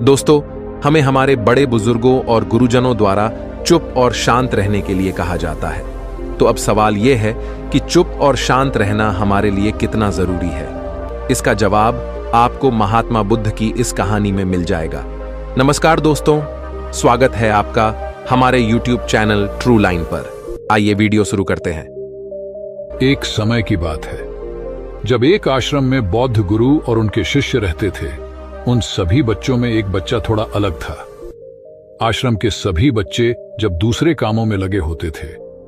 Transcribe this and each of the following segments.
दोस्तों, हमें हमारे बड़े बुजुर्गों और गुरुजनों द्वारा चुप और शांत रहने के लिए कहा जाता है। तो अब सवाल यह है कि चुप और शांत रहना हमारे लिए कितना जरूरी है। इसका जवाब आपको महात्मा बुद्ध की इस कहानी में मिल जाएगा। नमस्कार दोस्तों, स्वागत है आपका हमारे YouTube चैनल ट्रू लाइन पर। आइए वीडियो शुरू करते हैं। एक समय की बात है जब एक आश्रम में बौद्ध गुरु और उनके शिष्य रहते थे। उन सभी बच्चों में एक बच्चा थोड़ा अलग था। आश्रम के सभी बच्चे जब दूसरे कामों में लगे होते थे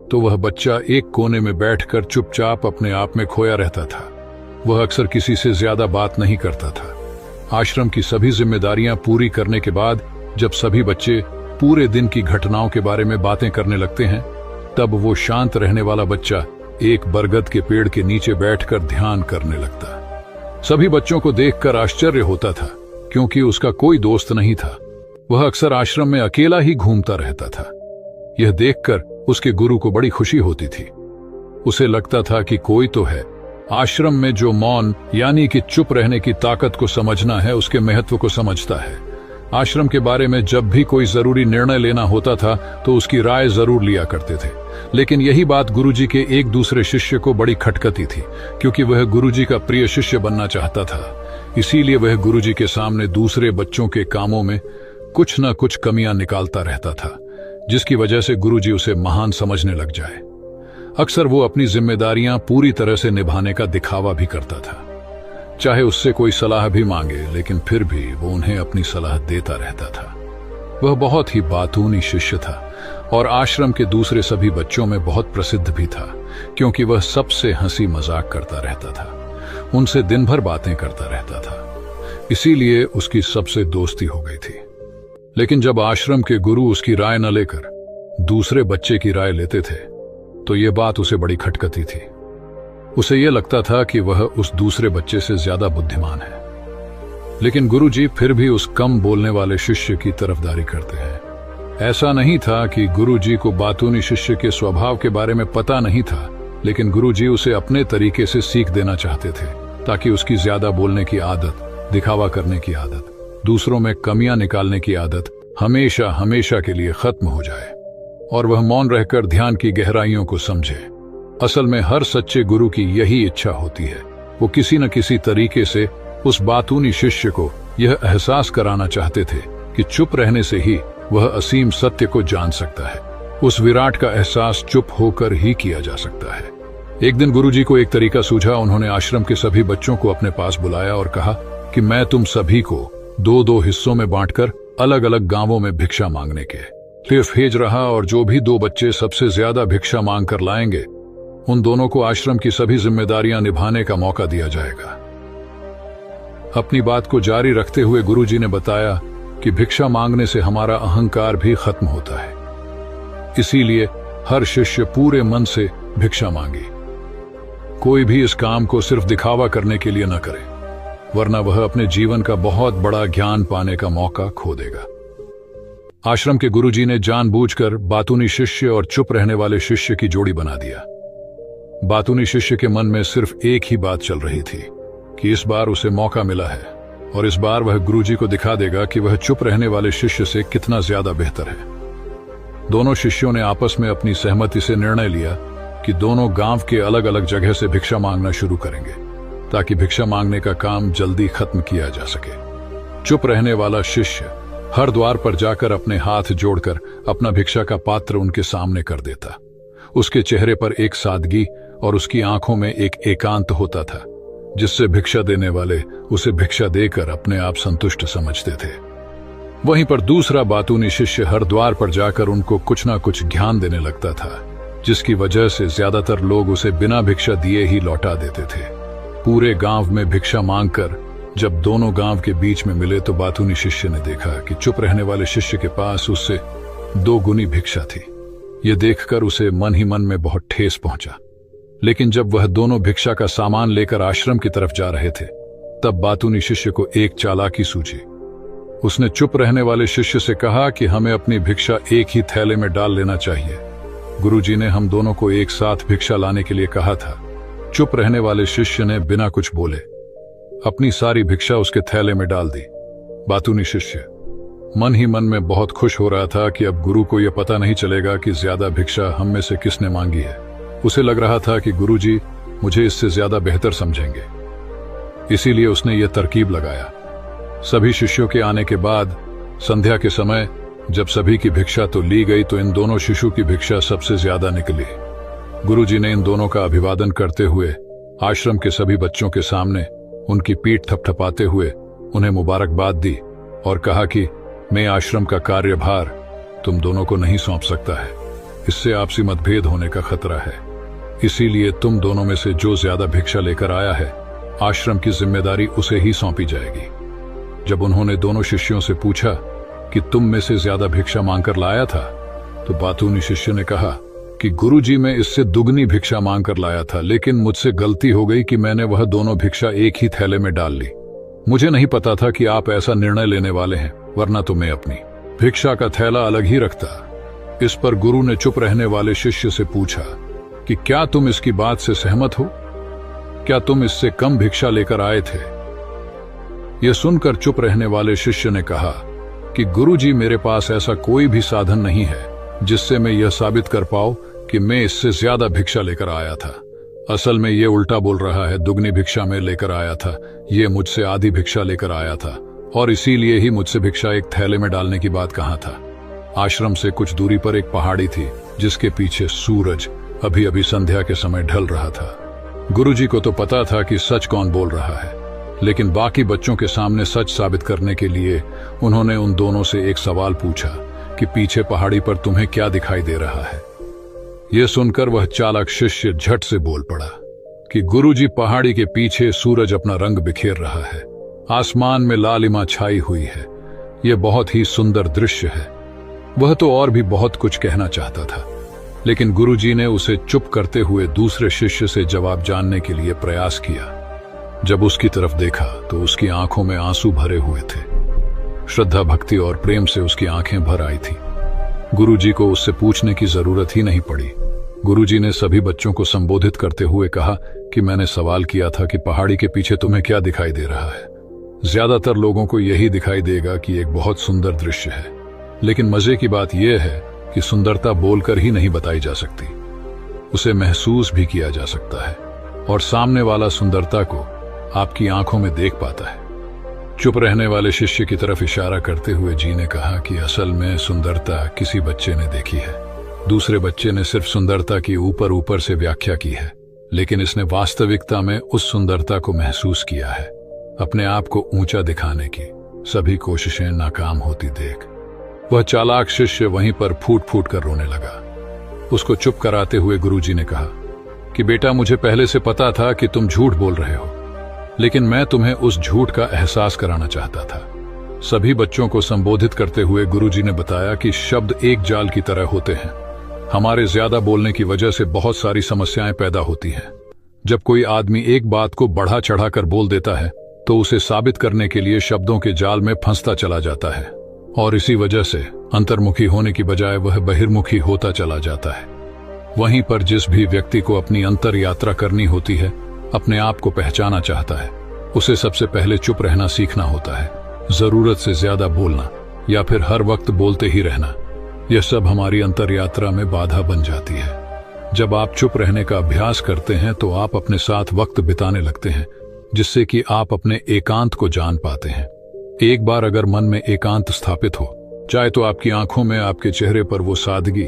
तो वह बच्चा एक कोने में बैठकर चुपचाप अपने आप में खोया रहता था। वह अक्सर किसी से ज्यादा बात नहीं करता था। आश्रम की सभी जिम्मेदारियां पूरी करने के बाद जब सभी बच्चे पूरे दिन की घटनाओं के बारे में बातें करने लगते हैं, तब वो शांत रहने वाला बच्चा एक बरगद के पेड़ के नीचे बैठकर ध्यान करने लगता। सभी बच्चों को देखकर आश्चर्य होता था, क्योंकि उसका कोई दोस्त नहीं था। वह अक्सर आश्रम में अकेला ही घूमता रहता था। यह देखकर उसके गुरु को बड़ी खुशी होती थी। उसे लगता था कि कोई तो है आश्रम में जो मौन यानी कि चुप रहने की ताकत को समझना है, उसके महत्व को समझता है। आश्रम के बारे में जब भी कोई जरूरी निर्णय लेना होता था तो उसकी राय जरूर लिया करते थे। लेकिन यही बात गुरुजी के एक दूसरे शिष्य को बड़ी खटकती थी, क्योंकि वह गुरुजी का प्रिय शिष्य बनना चाहता था। इसीलिए वह गुरुजी के सामने दूसरे बच्चों के कामों में कुछ न कुछ कमियां निकालता रहता था, जिसकी वजह से गुरुजी उसे महान समझने लग जाए। अक्सर वो अपनी जिम्मेदारियां पूरी तरह से निभाने का दिखावा भी करता था, चाहे उससे कोई सलाह भी मांगे, लेकिन फिर भी वो उन्हें अपनी सलाह देता रहता था। वह बहुत ही बातूनी शिष्य था और आश्रम के दूसरे सभी बच्चों में बहुत प्रसिद्ध भी था, क्योंकि वह सबसे हंसी मजाक करता रहता था, उनसे दिन भर बातें करता रहता था। इसीलिए उसकी सबसे दोस्ती हो गई थी। लेकिन जब आश्रम के गुरु उसकी राय न लेकर दूसरे बच्चे की राय लेते थे तो ये बात उसे बड़ी खटकती थी। उसे यह लगता था कि वह उस दूसरे बच्चे से ज्यादा बुद्धिमान है। लेकिन गुरुजी फिर भी उस कम बोलने वाले शिष्य की तरफदारी करते हैं। ऐसा नहीं था कि गुरुजी को बातूनी शिष्य के स्वभाव के बारे में पता नहीं था, लेकिन गुरुजी उसे अपने तरीके से सीख देना चाहते थे, ताकि उसकी ज्यादा बोलने की आदत, दिखावा करने की आदत, दूसरों में कमियां निकालने की आदत हमेशा हमेशा के लिए खत्म हो जाए और वह मौन रहकर ध्यान की गहराइयों को समझे। असल में हर सच्चे गुरु की यही इच्छा होती है। वो किसी न किसी तरीके से उस बातूनी शिष्य को यह एहसास कराना चाहते थे कि चुप रहने से ही वह असीम सत्य को जान सकता है। उस विराट का एहसास चुप होकर ही किया जा सकता है। एक दिन गुरुजी को एक तरीका सूझा। उन्होंने आश्रम के सभी बच्चों को अपने पास बुलाया और कहा कि मैं तुम सभी को दो दो हिस्सों में बांटकर अलग अलग गांवों में भिक्षा मांगने के लिए भेज रहा, और जो भी दो बच्चे सबसे ज्यादा भिक्षा मांग कर लाएंगे, उन दोनों को आश्रम की सभी जिम्मेदारियां निभाने का मौका दिया जाएगा। अपनी बात को जारी रखते हुए गुरुजी ने बताया कि भिक्षा मांगने से हमारा अहंकार भी खत्म होता है। इसीलिए हर शिष्य पूरे मन से भिक्षा मांगे। कोई भी इस काम को सिर्फ दिखावा करने के लिए न करे, वरना वह अपने जीवन का बहुत बड़ा ज्ञान पाने का मौका खो देगा। आश्रम के गुरुजी ने जानबूझकर बातूनी शिष्य और चुप रहने वाले शिष्य की जोड़ी बना दिया। बातूनी शिष्य के मन में सिर्फ एक ही बात चल रही थी कि इस बार उसे मौका मिला है और इस बार वह गुरुजी को दिखा देगा कि वह चुप रहने वाले शिष्य से कितना ज्यादा बेहतर है। दोनों शिष्यों ने आपस में अपनी सहमति से निर्णय लिया कि दोनों गांव के अलग अलग जगह से भिक्षा मांगना शुरू करेंगे, ताकि भिक्षा मांगने का काम जल्दी खत्म किया जा सके। चुप रहने वाला शिष्य हर द्वार पर जाकर अपने हाथ जोड़कर अपना भिक्षा का पात्र उनके सामने कर देता। उसके चेहरे पर एक सादगी और उसकी आंखों में एक एकांत होता था, जिससे भिक्षा देने वाले उसे भिक्षा देकर अपने आप संतुष्ट समझते थे। वहीं पर दूसरा बातूनी शिष्य हर द्वार पर जाकर उनको कुछ ना कुछ ज्ञान देने लगता था, जिसकी वजह से ज्यादातर लोग उसे बिना भिक्षा दिए ही लौटा देते थे। पूरे गांव में भिक्षा मांगकर जब दोनों गांव के बीच में मिले तो बातूनी शिष्य ने देखा कि चुप रहने वाले शिष्य के पास उससे 2 गुनी भिक्षा थी। यह देखकर उसे मन ही मन में बहुत ठेस पहुंचा। लेकिन जब वह दोनों भिक्षा का सामान लेकर आश्रम की तरफ जा रहे थे, तब बातूनी शिष्य को एक चालाकी सूझी। उसने चुप रहने वाले शिष्य से कहा कि हमें अपनी भिक्षा एक ही थैले में डाल लेना चाहिए। गुरुजी ने हम दोनों को एक साथ भिक्षा लाने के लिए कहा था। चुप रहने वाले शिष्य ने बिना कुछ बोले अपनी सारी भिक्षा उसके थैले में डाल दी। बातूनी शिष्य मन ही मन में बहुत खुश हो रहा था कि अब गुरु को यह पता नहीं चलेगा कि ज्यादा भिक्षा हम में से किसने मांगी है। उसे लग रहा था कि गुरुजी मुझे इससे ज्यादा बेहतर समझेंगे, इसीलिए उसने यह तरकीब लगाया। सभी शिष्यों के आने के बाद संध्या के समय जब सभी की भिक्षा तो ली गई, तो इन दोनों शिशु की भिक्षा सबसे ज्यादा निकली। गुरुजी ने इन दोनों का अभिवादन करते हुए आश्रम के सभी बच्चों के सामने उनकी पीठ थपथपाते हुए उन्हें मुबारकबाद दी और कहा कि मैं आश्रम का कार्यभार तुम दोनों को नहीं सौंप सकता है, इससे आपसी मतभेद होने का खतरा है। इसीलिए तुम दोनों में से जो ज्यादा भिक्षा लेकर आया है, आश्रम की जिम्मेदारी उसे ही सौंपी जाएगी। जब उन्होंने दोनों शिष्यों से पूछा कि तुम में से ज्यादा भिक्षा मांगकर लाया था, तो बातूनी शिष्य ने कहा कि गुरुजी मैं इससे दुगनी भिक्षा मांगकर लाया था, लेकिन मुझसे गलती हो गई कि मैंने वह दोनों भिक्षा एक ही थैले में डाल ली। मुझे नहीं पता था कि आप ऐसा निर्णय लेने वाले हैं, वरना तो मैं अपनी भिक्षा का थैला अलग ही रखता। इस पर गुरु ने चुप रहने वाले शिष्य से पूछा कि क्या तुम इसकी बात से सहमत हो? क्या तुम इससे कम भिक्षा लेकर आए थे? यह सुनकर चुप रहने वाले शिष्य ने कहा कि गुरुजी मेरे पास ऐसा कोई भी साधन नहीं है जिससे मैं यह साबित कर पाऊं कि मैं इससे ज्यादा भिक्षा लेकर आया था। असल में ये उल्टा बोल रहा है, दुगनी भिक्षा में लेकर आया था, ये मुझसे आधी भिक्षा लेकर आया था, और इसीलिए ही मुझसे भिक्षा एक थैले में डालने की बात कहा था। आश्रम से कुछ दूरी पर एक पहाड़ी थी जिसके पीछे सूरज अभी अभी संध्या के समय ढल रहा था। गुरुजी को तो पता था कि सच कौन बोल रहा है, लेकिन बाकी बच्चों के सामने सच साबित करने के लिए उन्होंने उन दोनों से एक सवाल पूछा कि पीछे पहाड़ी पर तुम्हें क्या दिखाई दे रहा है? यह सुनकर वह चालाक शिष्य झट से बोल पड़ा कि गुरुजी पहाड़ी के पीछे सूरज अपना रंग बिखेर रहा है, आसमान में लालिमा छाई हुई है, यह बहुत ही सुंदर दृश्य है। वह तो और भी बहुत कुछ कहना चाहता था, लेकिन गुरुजी ने उसे चुप करते हुए दूसरे शिष्य से जवाब जानने के लिए प्रयास किया। जब उसकी तरफ देखा तो उसकी आंखों में आंसू भरे हुए थे। श्रद्धा, भक्ति और प्रेम से उसकी आंखें भर आई थी। गुरुजी को उससे पूछने की जरूरत ही नहीं पड़ी। गुरुजी ने सभी बच्चों को संबोधित करते हुए कहा कि मैंने सवाल किया था कि पहाड़ी के पीछे तुम्हें क्या दिखाई दे रहा है। ज्यादातर लोगों को यही दिखाई देगा कि एक बहुत सुंदर दृश्य है, लेकिन मजे की बात यह है कि सुंदरता बोलकर ही नहीं बताई जा सकती, उसे महसूस भी किया जा सकता है, और सामने वाला सुंदरता को आपकी आंखों में देख पाता है। चुप रहने वाले शिष्य की तरफ इशारा करते हुए जी ने कहा कि असल में सुंदरता किसी बच्चे ने देखी है, दूसरे बच्चे ने सिर्फ सुंदरता की ऊपर ऊपर से व्याख्या की है, लेकिन इसने वास्तविकता में उस सुंदरता को महसूस किया है। अपने आप को ऊंचा दिखाने की सभी कोशिशें नाकाम होती देख वह चालाक शिष्य वहीं पर फूट फूट कर रोने लगा। उसको चुप कराते हुए गुरुजी ने कहा कि बेटा, मुझे पहले से पता था कि तुम झूठ बोल रहे हो, लेकिन मैं तुम्हें उस झूठ का एहसास कराना चाहता था। सभी बच्चों को संबोधित करते हुए गुरुजी ने बताया कि शब्द एक जाल की तरह होते हैं। हमारे ज्यादा बोलने की वजह से बहुत सारी समस्याएं पैदा होती हैं। जब कोई आदमी एक बात को बढ़ा चढ़ाकर बोल देता है तो उसे साबित करने के लिए शब्दों के जाल में फंसता चला जाता है, और इसी वजह से अंतर्मुखी होने की बजाय वह बहिर्मुखी होता चला जाता है। वहीं पर जिस भी व्यक्ति को अपनी अंतर यात्रा करनी होती है, अपने आप को पहचाना चाहता है, उसे सबसे पहले चुप रहना सीखना होता है। जरूरत से ज्यादा बोलना या फिर हर वक्त बोलते ही रहना, यह सब हमारी अंतर यात्रा में बाधा बन जाती है। जब आप चुप रहने का अभ्यास करते हैं तो आप अपने साथ वक्त बिताने लगते हैं, जिससे कि आप अपने एकांत को जान पाते हैं। एक बार अगर मन में एकांत स्थापित हो चाहे तो आपकी आंखों में, आपके चेहरे पर वो सादगी,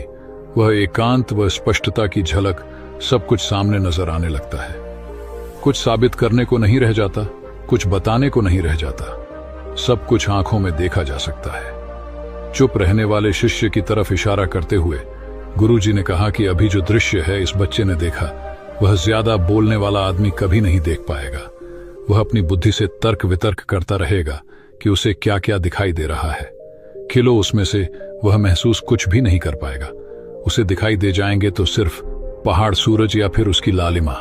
वह एकांत, वह स्पष्टता की झलक, सब कुछ सामने नजर आने लगता है। कुछ साबित करने को नहीं रह जाता, कुछ बताने को नहीं रह जाता, सब कुछ आंखों में देखा जा सकता है। चुप रहने वाले शिष्य की तरफ इशारा करते हुए गुरुजी ने कहा कि अभी जो दृश्य है इस बच्चे ने देखा, वह ज्यादा बोलने वाला आदमी कभी नहीं देख पाएगा। वह अपनी बुद्धि से तर्क वितर्क करता रहेगा कि उसे क्या क्या दिखाई दे रहा है। किलो उसमें से वह महसूस कुछ भी नहीं कर पाएगा। उसे दिखाई दे जाएंगे तो सिर्फ पहाड़, सूरज या फिर उसकी लालिमा,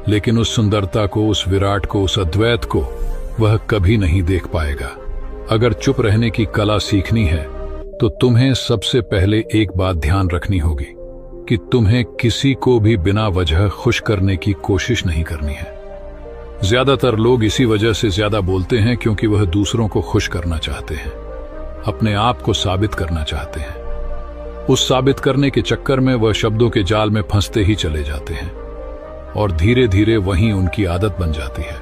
लेकिन उस सुंदरता को, उस विराट को, उस अद्वैत को वह कभी नहीं देख पाएगा। अगर चुप रहने की कला सीखनी है तो तुम्हें सबसे पहले एक बात ध्यान रखनी होगी कि तुम्हें किसी को भी बिना वजह खुश करने की कोशिश नहीं करनी है। ज्यादातर लोग इसी वजह से ज्यादा बोलते हैं क्योंकि वह दूसरों को खुश करना चाहते हैं। अपने आप को साबित करना चाहते हैं। उस साबित करने के चक्कर में वह शब्दों के जाल में फंसते ही चले जाते हैं और धीरे धीरे वहीं उनकी आदत बन जाती है।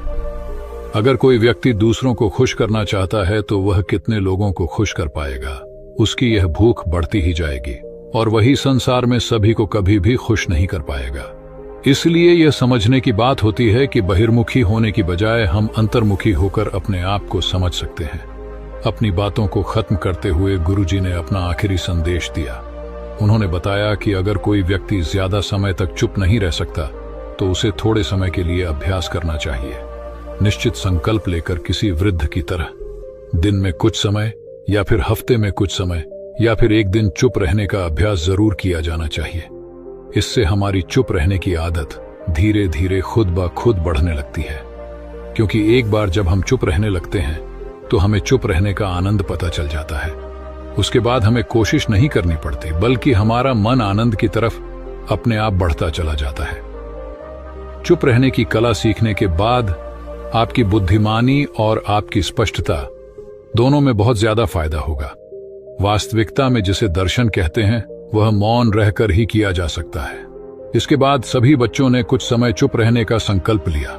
अगर कोई व्यक्ति दूसरों को खुश करना चाहता है तो वह कितने लोगों को खुश कर पाएगा, उसकी यह भूख बढ़ती ही जाएगी और वही संसार में सभी को कभी भी खुश नहीं कर पाएगा। इसलिए यह समझने की बात होती है कि बहिर्मुखी होने की बजाय हम अंतर्मुखी होकर अपने आप को समझ सकते हैं। अपनी बातों को खत्म करते हुए गुरुजी ने अपना आखिरी संदेश दिया। उन्होंने बताया कि अगर कोई व्यक्ति ज्यादा समय तक चुप नहीं रह सकता तो उसे थोड़े समय के लिए अभ्यास करना चाहिए। निश्चित संकल्प लेकर किसी वृद्ध की तरह दिन में कुछ समय या फिर हफ्ते में कुछ समय या फिर एक दिन चुप रहने का अभ्यास जरूर किया जाना चाहिए। इससे हमारी चुप रहने की आदत धीरे धीरे खुद ब खुद बढ़ने लगती है, क्योंकि एक बार जब हम चुप रहने लगते हैं तो हमें चुप रहने का आनंद पता चल जाता है। उसके बाद हमें कोशिश नहीं करनी पड़ती, बल्कि हमारा मन आनंद की तरफ अपने आप बढ़ता चला जाता है। चुप रहने की कला सीखने के बाद आपकी बुद्धिमानी और आपकी स्पष्टता दोनों में बहुत ज्यादा फायदा होगा। वास्तविकता में जिसे दर्शन कहते हैं वह मौन रहकर ही किया जा सकता है। इसके बाद सभी बच्चों ने कुछ समय चुप रहने का संकल्प लिया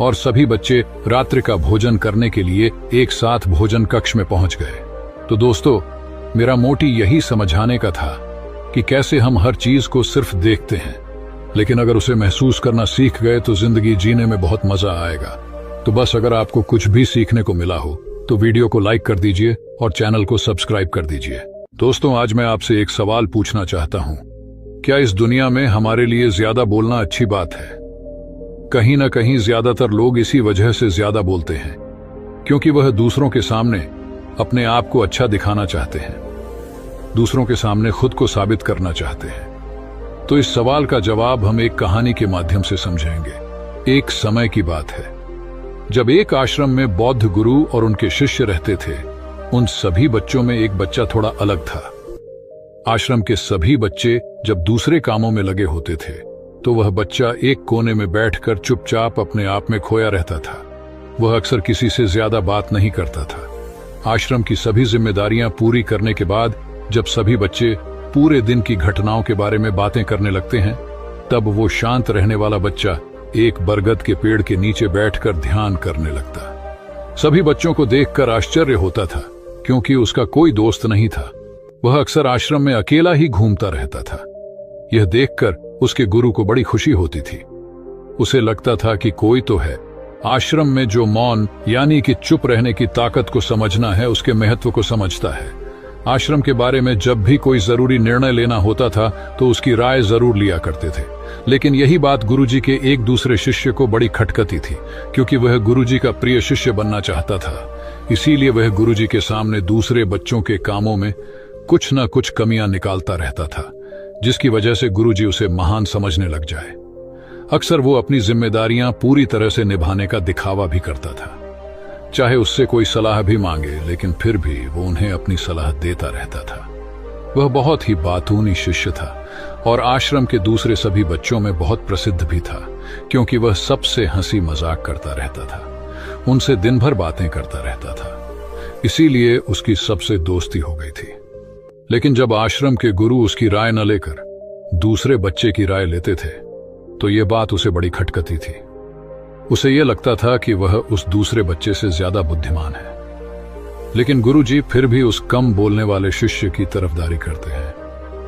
और सभी बच्चे रात्रि का भोजन करने के लिए एक साथ भोजन कक्ष में पहुंच गए। तो दोस्तों, मेरा मोटिव यही समझाने का था कि कैसे हम हर चीज को सिर्फ देखते हैं, लेकिन अगर उसे महसूस करना सीख गए तो जिंदगी जीने में बहुत मजा आएगा। तो बस अगर आपको कुछ भी सीखने को मिला हो तो वीडियो को लाइक कर दीजिए और चैनल को सब्सक्राइब कर दीजिए। दोस्तों, आज मैं आपसे एक सवाल पूछना चाहता हूं। क्या इस दुनिया में हमारे लिए ज्यादा बोलना अच्छी बात है? कहीं ना कहीं ज्यादातर लोग इसी वजह से ज्यादा बोलते हैं, क्योंकि वह दूसरों के सामने अपने आप को अच्छा दिखाना चाहते हैं, दूसरों के सामने खुद को साबित करना चाहते हैं। तो इस सवाल का जवाब हम एक कहानी के माध्यम से समझेंगे। एक समय की बात है जब एक आश्रम में बौद्ध गुरु और उनके शिष्य रहते थे। उन सभी बच्चों में एक बच्चा थोड़ा अलग था। आश्रम के सभी बच्चे जब दूसरे कामों में लगे होते थे तो वह बच्चा एक कोने में बैठकर चुपचाप अपने आप में खोया रहता था। वह अक्सर किसी से ज्यादा बात नहीं करता था। आश्रम की सभी जिम्मेदारियां पूरी करने के बाद जब सभी बच्चे पूरे दिन की घटनाओं के बारे में बातें करने लगते हैं, तब वो शांत रहने वाला बच्चा एक बरगद के पेड़ के नीचे बैठकर ध्यान करने लगता। सभी बच्चों को देखकर आश्चर्य होता था, क्योंकि उसका कोई दोस्त नहीं था। वह अक्सर आश्रम में अकेला ही घूमता रहता था। यह देखकर उसके गुरु को बड़ी खुशी होती थी। उसे लगता था कि कोई तो है आश्रम में जो मौन यानी कि चुप रहने की ताकत को समझना है, उसके महत्व को समझता है। आश्रम के बारे में जब भी कोई जरूरी निर्णय लेना होता था तो उसकी राय जरूर लिया करते थे। लेकिन यही बात गुरुजी के एक दूसरे शिष्य को बड़ी खटकती थी, क्योंकि वह गुरुजी का प्रिय शिष्य बनना चाहता था। इसीलिए वह गुरुजी के सामने दूसरे बच्चों के कामों में कुछ न कुछ कमियां निकालता रहता था, जिसकी वजह से गुरुजी उसे महान समझने लग जाए। अक्सर वो अपनी जिम्मेदारियां पूरी तरह से निभाने का दिखावा भी करता था, चाहे उससे कोई सलाह भी मांगे, लेकिन फिर भी वो उन्हें अपनी सलाह देता रहता था। वह बहुत ही बातूनी शिष्य था और आश्रम के दूसरे सभी बच्चों में बहुत प्रसिद्ध भी था, क्योंकि वह सबसे हंसी मजाक करता रहता था, उनसे दिन भर बातें करता रहता था। इसीलिए उसकी सबसे दोस्ती हो गई थी। लेकिन जब आश्रम के गुरु उसकी राय न लेकर दूसरे बच्चे की राय लेते थे तो यह बात उसे बड़ी खटकती थी। उसे यह लगता था कि वह उस दूसरे बच्चे से ज्यादा बुद्धिमान है। लेकिन गुरुजी फिर भी उस कम बोलने वाले शिष्य की तरफदारी करते हैं।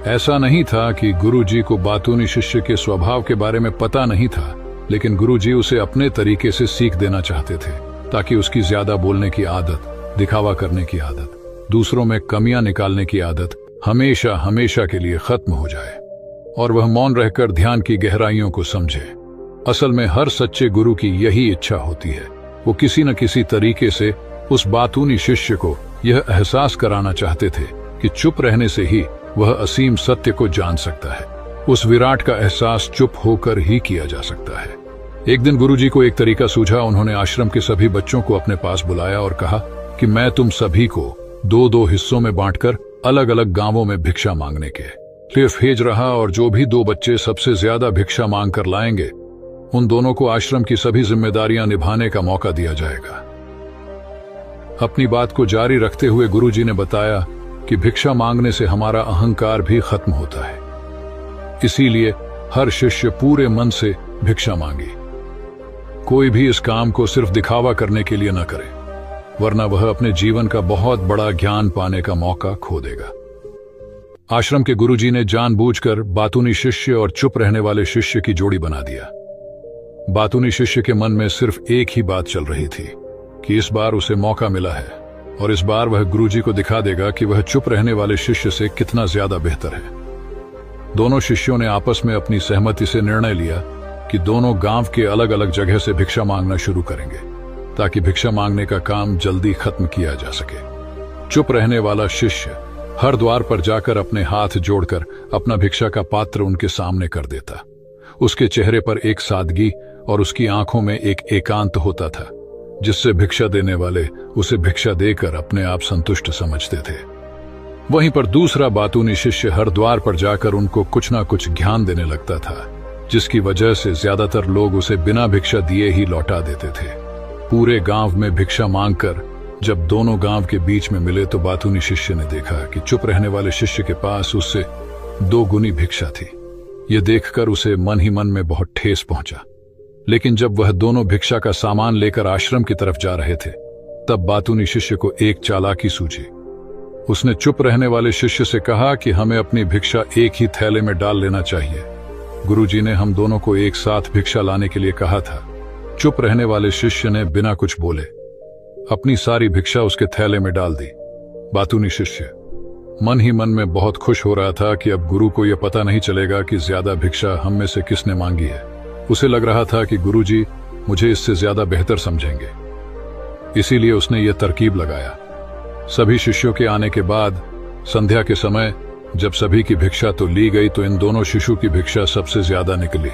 ऐसा नहीं था कि गुरुजी को बातूनी शिष्य के स्वभाव के बारे में पता नहीं था, लेकिन गुरुजी उसे अपने तरीके से सीख देना चाहते थे, ताकि उसकी ज्यादा बोलने की आदत, दिखावा करने की आदत, दूसरों में कमियां निकालने की आदत हमेशा हमेशा के लिए खत्म हो जाए और वह मौन रहकर ध्यान की गहराइयों को समझे। असल में हर सच्चे गुरु की यही इच्छा होती है। वो किसी न किसी तरीके से उस बातूनी शिष्य को यह एहसास कराना चाहते थे कि चुप रहने से ही वह असीम सत्य को जान सकता है। उस विराट का एहसास चुप होकर ही किया जा सकता है। एक दिन गुरुजी को एक तरीका सूझा। उन्होंने आश्रम के सभी बच्चों को अपने पास बुलाया और कहा कि मैं तुम सभी को दो दो हिस्सों में बांटकर अलग अलग गांवों में भिक्षा मांगने के लिए भेज रहा, और जो भी दो बच्चे सबसे ज्यादा भिक्षा मांग कर लाएंगे उन दोनों को आश्रम की सभी जिम्मेदारियां निभाने का मौका दिया जाएगा। अपनी बात को जारी रखते हुए गुरुजी ने बताया कि भिक्षा मांगने से हमारा अहंकार भी खत्म होता है, इसीलिए हर शिष्य पूरे मन से भिक्षा मांगे। कोई भी इस काम को सिर्फ दिखावा करने के लिए न करे, वरना वह अपने जीवन का बहुत बड़ा ज्ञान पाने का मौका खो देगा। आश्रम के गुरुजी ने जानबूझकर बातूनी शिष्य और चुप रहने वाले शिष्य की जोड़ी बना दिया। बातूनी शिष्य के मन में सिर्फ एक ही बात चल रही थी कि इस बार उसे मौका मिला है और इस बार वह गुरुजी को दिखा देगा कि वह चुप रहने वाले शिष्य से कितना ज्यादा बेहतर है। दोनों शिष्यों ने आपस में अपनी सहमति से निर्णय लिया कि दोनों गांव के अलग अलग जगह से भिक्षा मांगना शुरू करेंगे, ताकि भिक्षा मांगने का काम जल्दी खत्म किया जा सके। चुप रहने वाला शिष्य हर द्वार पर जाकर अपने हाथ जोड़कर अपना भिक्षा का पात्र उनके सामने कर देता। उसके चेहरे पर एक सादगी और उसकी आंखों में एक एकांत होता था, जिससे भिक्षा देने वाले उसे भिक्षा देकर अपने आप संतुष्ट समझते थे। वहीं पर दूसरा बातूनी शिष्य हर द्वार पर जाकर उनको कुछ ना कुछ ज्ञान देने लगता था, जिसकी वजह से ज्यादातर लोग उसे बिना भिक्षा दिए ही लौटा देते थे। पूरे गांव में भिक्षा मांगकर जब दोनों गांव के बीच में मिले तो बातूनी शिष्य ने देखा कि चुप रहने वाले शिष्य के पास उससे 2 गुनी भिक्षा थी। यह देखकर उसे मन ही मन में बहुत ठेस पहुंचा। लेकिन जब वह दोनों भिक्षा का सामान लेकर आश्रम की तरफ जा रहे थे, तब बातूनी शिष्य को एक चालाकी सूझी। उसने चुप रहने वाले शिष्य से कहा कि हमें अपनी भिक्षा एक ही थैले में डाल लेना चाहिए। गुरुजी ने हम दोनों को एक साथ भिक्षा लाने के लिए कहा था। चुप रहने वाले शिष्य ने बिना कुछ बोले अपनी सारी भिक्षा उसके थैले में डाल दी। बातूनी शिष्य मन ही मन में बहुत खुश हो रहा था कि अब गुरु को यह पता नहीं चलेगा कि ज्यादा भिक्षा हम में से किसने मांगी है। उसे लग रहा था कि गुरुजी मुझे इससे ज्यादा बेहतर समझेंगे, इसीलिए उसने यह तरकीब लगाया। सभी शिष्यों के आने के बाद संध्या के समय जब सभी की भिक्षा तो ली गई, तो इन दोनों शिशु की भिक्षा सबसे ज्यादा निकली।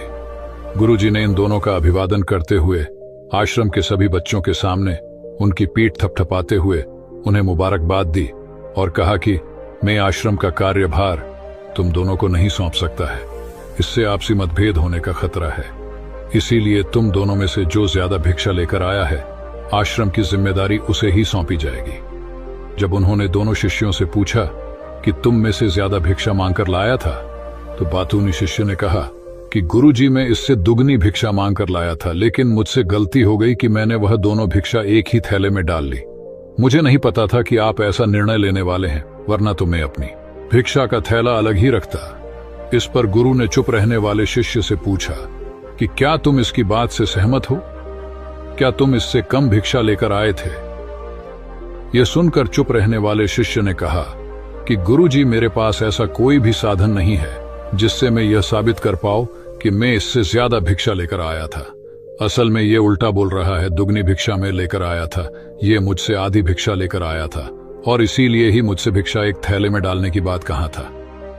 गुरुजी ने इन दोनों का अभिवादन करते हुए आश्रम के सभी बच्चों के सामने उनकी पीठ थपथपाते हुए उन्हें मुबारकबाद दी और कहा कि मैं आश्रम का कार्यभार तुम दोनों को नहीं सौंप सकता है, इससे आपसी मतभेद होने का खतरा है। इसीलिए तुम दोनों में से जो ज्यादा भिक्षा लेकर आया है, आश्रम की जिम्मेदारी उसे ही सौंपी जाएगी। जब उन्होंने दोनों शिष्यों से पूछा कि तुम में से ज्यादा भिक्षा मांगकर लाया था, तो बातूनी शिष्य ने कहा कि गुरुजी मैं इससे दुगनी भिक्षा मांगकर लाया था, लेकिन मुझसे गलती हो गई कि मैंने वह दोनों भिक्षा एक ही थैले में डाल ली। मुझे नहीं पता था कि आप ऐसा निर्णय लेने वाले हैं, वरना तो मैं अपनी भिक्षा का थैला अलग ही रखता। इस पर गुरु ने चुप रहने वाले शिष्य से पूछा कि क्या तुम इसकी बात से सहमत हो? क्या तुम इससे कम भिक्षा लेकर आए थे? यह सुनकर चुप रहने वाले शिष्य ने कहा कि गुरुजी मेरे पास ऐसा कोई भी साधन नहीं है जिससे मैं यह साबित कर पाऊं कि मैं इससे ज्यादा भिक्षा लेकर आया था। असल में ये उल्टा बोल रहा है, दुगनी भिक्षा में लेकर आया था, ये मुझसे आधी भिक्षा लेकर आया था और इसीलिए ही मुझसे भिक्षा एक थैले में डालने की बात कहा था।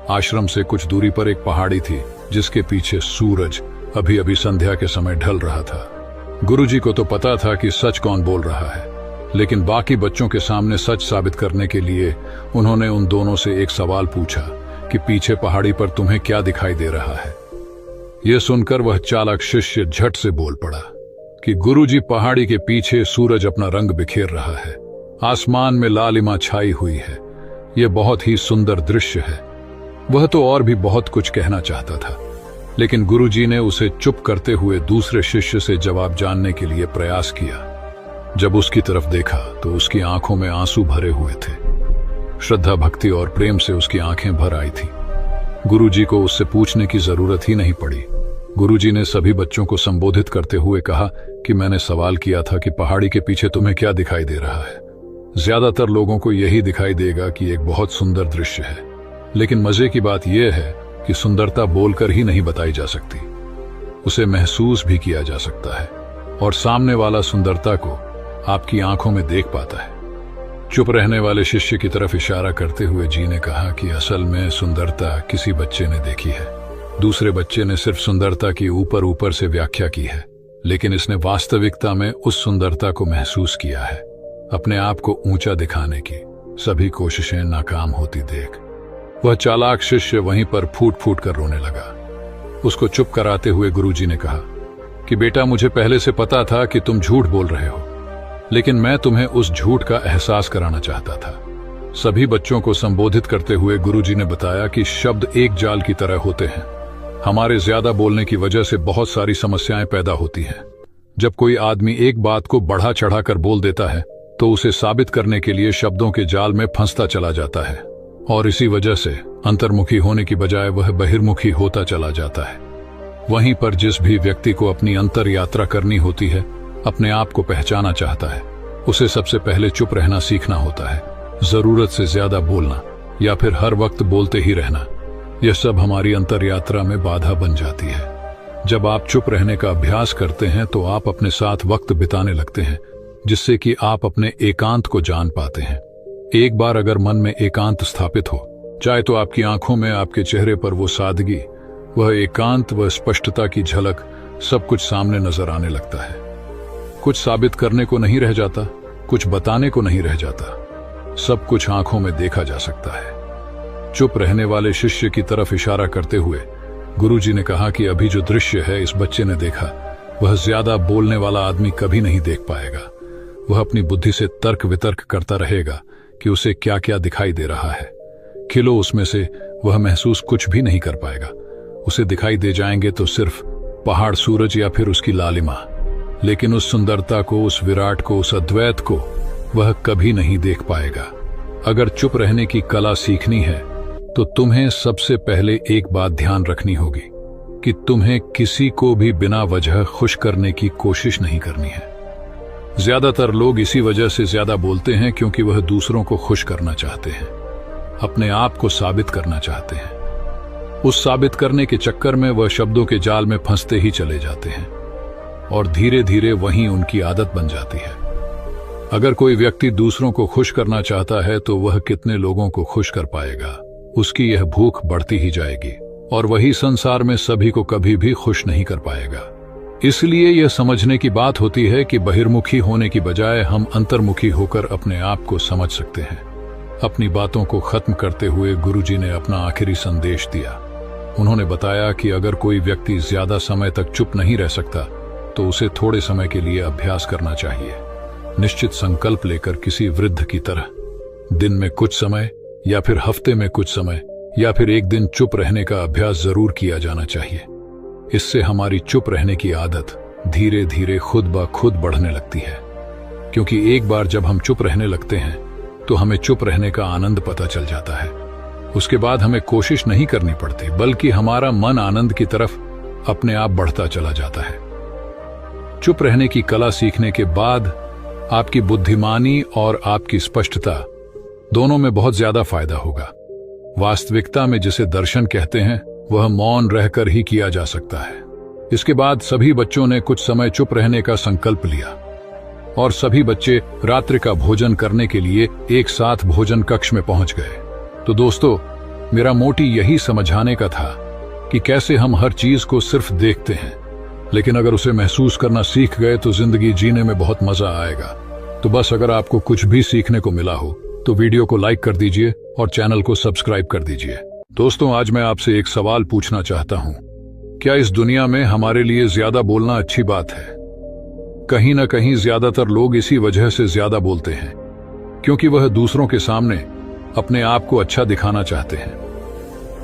आश्रम से कुछ दूरी पर एक पहाड़ी थी जिसके पीछे सूरज अभी अभी संध्या के समय ढल रहा था। गुरुजी को तो पता था कि सच कौन बोल रहा है, लेकिन बाकी बच्चों के सामने सच साबित करने के लिए उन्होंने उन दोनों से एक सवाल पूछा कि पीछे पहाड़ी पर तुम्हें क्या दिखाई दे रहा है? यह सुनकर वह चालाक शिष्य झट से बोल पड़ा कि गुरुजी पहाड़ी के पीछे सूरज अपना रंग बिखेर रहा है, आसमान में लालिमा छाई हुई है, यह बहुत ही सुंदर दृश्य है। वह तो और भी बहुत कुछ कहना चाहता था, लेकिन गुरुजी ने उसे चुप करते हुए दूसरे शिष्य से जवाब जानने के लिए प्रयास किया। जब उसकी तरफ देखा तो उसकी आंखों में आंसू भरे हुए थे। श्रद्धा, भक्ति और प्रेम से उसकी आंखें भर आई थी। गुरुजी को उससे पूछने की जरूरत ही नहीं पड़ी। गुरुजी ने सभी बच्चों को संबोधित करते हुए कहा कि मैंने सवाल किया था कि पहाड़ी के पीछे तुम्हें क्या दिखाई दे रहा है। ज्यादातर लोगों को यही दिखाई देगा कि एक बहुत सुंदर दृश्य है, लेकिन मजे की बात यह है कि सुंदरता बोलकर ही नहीं बताई जा सकती, उसे महसूस भी किया जा सकता है और सामने वाला सुंदरता को आपकी आंखों में देख पाता है। चुप रहने वाले शिष्य की तरफ इशारा करते हुए जी ने कहा कि असल में सुंदरता किसी बच्चे ने देखी है, दूसरे बच्चे ने सिर्फ सुंदरता की ऊपर ऊपर से व्याख्या की है, लेकिन इसने वास्तविकता में उस सुंदरता को महसूस किया है। अपने आप को ऊंचा दिखाने की सभी कोशिशें नाकाम होती देख वह चालाक शिष्य वहीं पर फूट फूट कर रोने लगा। उसको चुप कराते हुए गुरुजी ने कहा कि बेटा, मुझे पहले से पता था कि तुम झूठ बोल रहे हो। लेकिन मैं तुम्हें उस झूठ का एहसास कराना चाहता था। सभी बच्चों को संबोधित करते हुए गुरुजी ने बताया कि शब्द एक जाल की तरह होते हैं। हमारे ज्यादा बोलने की वजह से बहुत सारी समस्याएं पैदा होती हैं। जब कोई आदमी एक बात को बढ़ा चढ़ाकर बोल देता है तो उसे साबित करने के लिए शब्दों के जाल में फंसता चला जाता है, और इसी वजह से अंतर्मुखी होने की बजाय वह बहिर्मुखी होता चला जाता है। वहीं पर जिस भी व्यक्ति को अपनी अंतर यात्रा करनी होती है, अपने आप को पहचाना चाहता है, उसे सबसे पहले चुप रहना सीखना होता है। जरूरत से ज्यादा बोलना या फिर हर वक्त बोलते ही रहना, यह सब हमारी अंतर यात्रा में बाधा बन जाती है। जब आप चुप रहने का अभ्यास करते हैं तो आप अपने साथ वक्त बिताने लगते हैं, जिससे कि आप अपने एकांत को जान पाते हैं। एक बार अगर मन में एकांत स्थापित हो जाए तो आपकी आंखों में, आपके चेहरे पर वो सादगी, वह एकांत, वह स्पष्टता की झलक, सब कुछ सामने नजर आने लगता है। कुछ साबित करने को नहीं रह जाता, कुछ बताने को नहीं रह जाता, सब कुछ आंखों में देखा जा सकता है। चुप रहने वाले शिष्य की तरफ इशारा करते हुए गुरुजी ने कहा कि अभी जो दृश्य है इस बच्चे ने देखा, वह ज्यादा बोलने वाला आदमी कभी नहीं देख पाएगा। वह अपनी बुद्धि से तर्क वितर्क करता रहेगा कि उसे क्या क्या दिखाई दे रहा है। खिलो उसमें से वह महसूस कुछ भी नहीं कर पाएगा। उसे दिखाई दे जाएंगे तो सिर्फ पहाड़, सूरज या फिर उसकी लालिमा, लेकिन उस सुंदरता को, उस विराट को, उस अद्वैत को वह कभी नहीं देख पाएगा। अगर चुप रहने की कला सीखनी है तो तुम्हें सबसे पहले एक बात ध्यान रखनी होगी कि तुम्हें किसी को भी बिना वजह खुश करने की कोशिश नहीं करनी है। ज्यादातर लोग इसी वजह से ज्यादा बोलते हैं क्योंकि वह दूसरों को खुश करना चाहते हैं, अपने आप को साबित करना चाहते हैं। उस साबित करने के चक्कर में वह शब्दों के जाल में फंसते ही चले जाते हैं और धीरे धीरे वहीं उनकी आदत बन जाती है। अगर कोई व्यक्ति दूसरों को खुश करना चाहता है तो वह कितने लोगों को खुश कर पाएगा, उसकी यह भूख बढ़ती ही जाएगी और वही संसार में सभी को कभी भी खुश नहीं कर पाएगा। इसलिए यह समझने की बात होती है कि बहिर्मुखी होने की बजाय हम अंतर्मुखी होकर अपने आप को समझ सकते हैं। अपनी बातों को खत्म करते हुए गुरुजी ने अपना आखिरी संदेश दिया। उन्होंने बताया कि अगर कोई व्यक्ति ज्यादा समय तक चुप नहीं रह सकता तो उसे थोड़े समय के लिए अभ्यास करना चाहिए। निश्चित संकल्प लेकर किसी वृद्ध की तरह दिन में कुछ समय या फिर हफ्ते में कुछ समय या फिर एक दिन चुप रहने का अभ्यास जरूर किया जाना चाहिए। इससे हमारी चुप रहने की आदत धीरे धीरे खुद ब खुद बढ़ने लगती है, क्योंकि एक बार जब हम चुप रहने लगते हैं तो हमें चुप रहने का आनंद पता चल जाता है। उसके बाद हमें कोशिश नहीं करनी पड़ती, बल्कि हमारा मन आनंद की तरफ अपने आप बढ़ता चला जाता है। चुप रहने की कला सीखने के बाद आपकी बुद्धिमानी और आपकी स्पष्टता दोनों में बहुत ज्यादा फायदा होगा। वास्तविकता में जिसे दर्शन कहते हैं वह मौन रहकर ही किया जा सकता है। इसके बाद सभी बच्चों ने कुछ समय चुप रहने का संकल्प लिया और सभी बच्चे रात्रि का भोजन करने के लिए एक साथ भोजन कक्ष में पहुंच गए। तो दोस्तों, मेरा मोटिव यही समझाने का था कि कैसे हम हर चीज को सिर्फ देखते हैं, लेकिन अगर उसे महसूस करना सीख गए तो जिंदगी जीने में बहुत मजा आएगा। तो बस अगर आपको कुछ भी सीखने को मिला हो तो वीडियो को लाइक कर दीजिए और चैनल को सब्सक्राइब कर दीजिए। दोस्तों, आज मैं आपसे एक सवाल पूछना चाहता हूं। क्या इस दुनिया में हमारे लिए ज्यादा बोलना अच्छी बात है? कहीं ना कहीं ज्यादातर लोग इसी वजह से ज्यादा बोलते हैं क्योंकि वह दूसरों के सामने अपने आप को अच्छा दिखाना चाहते हैं,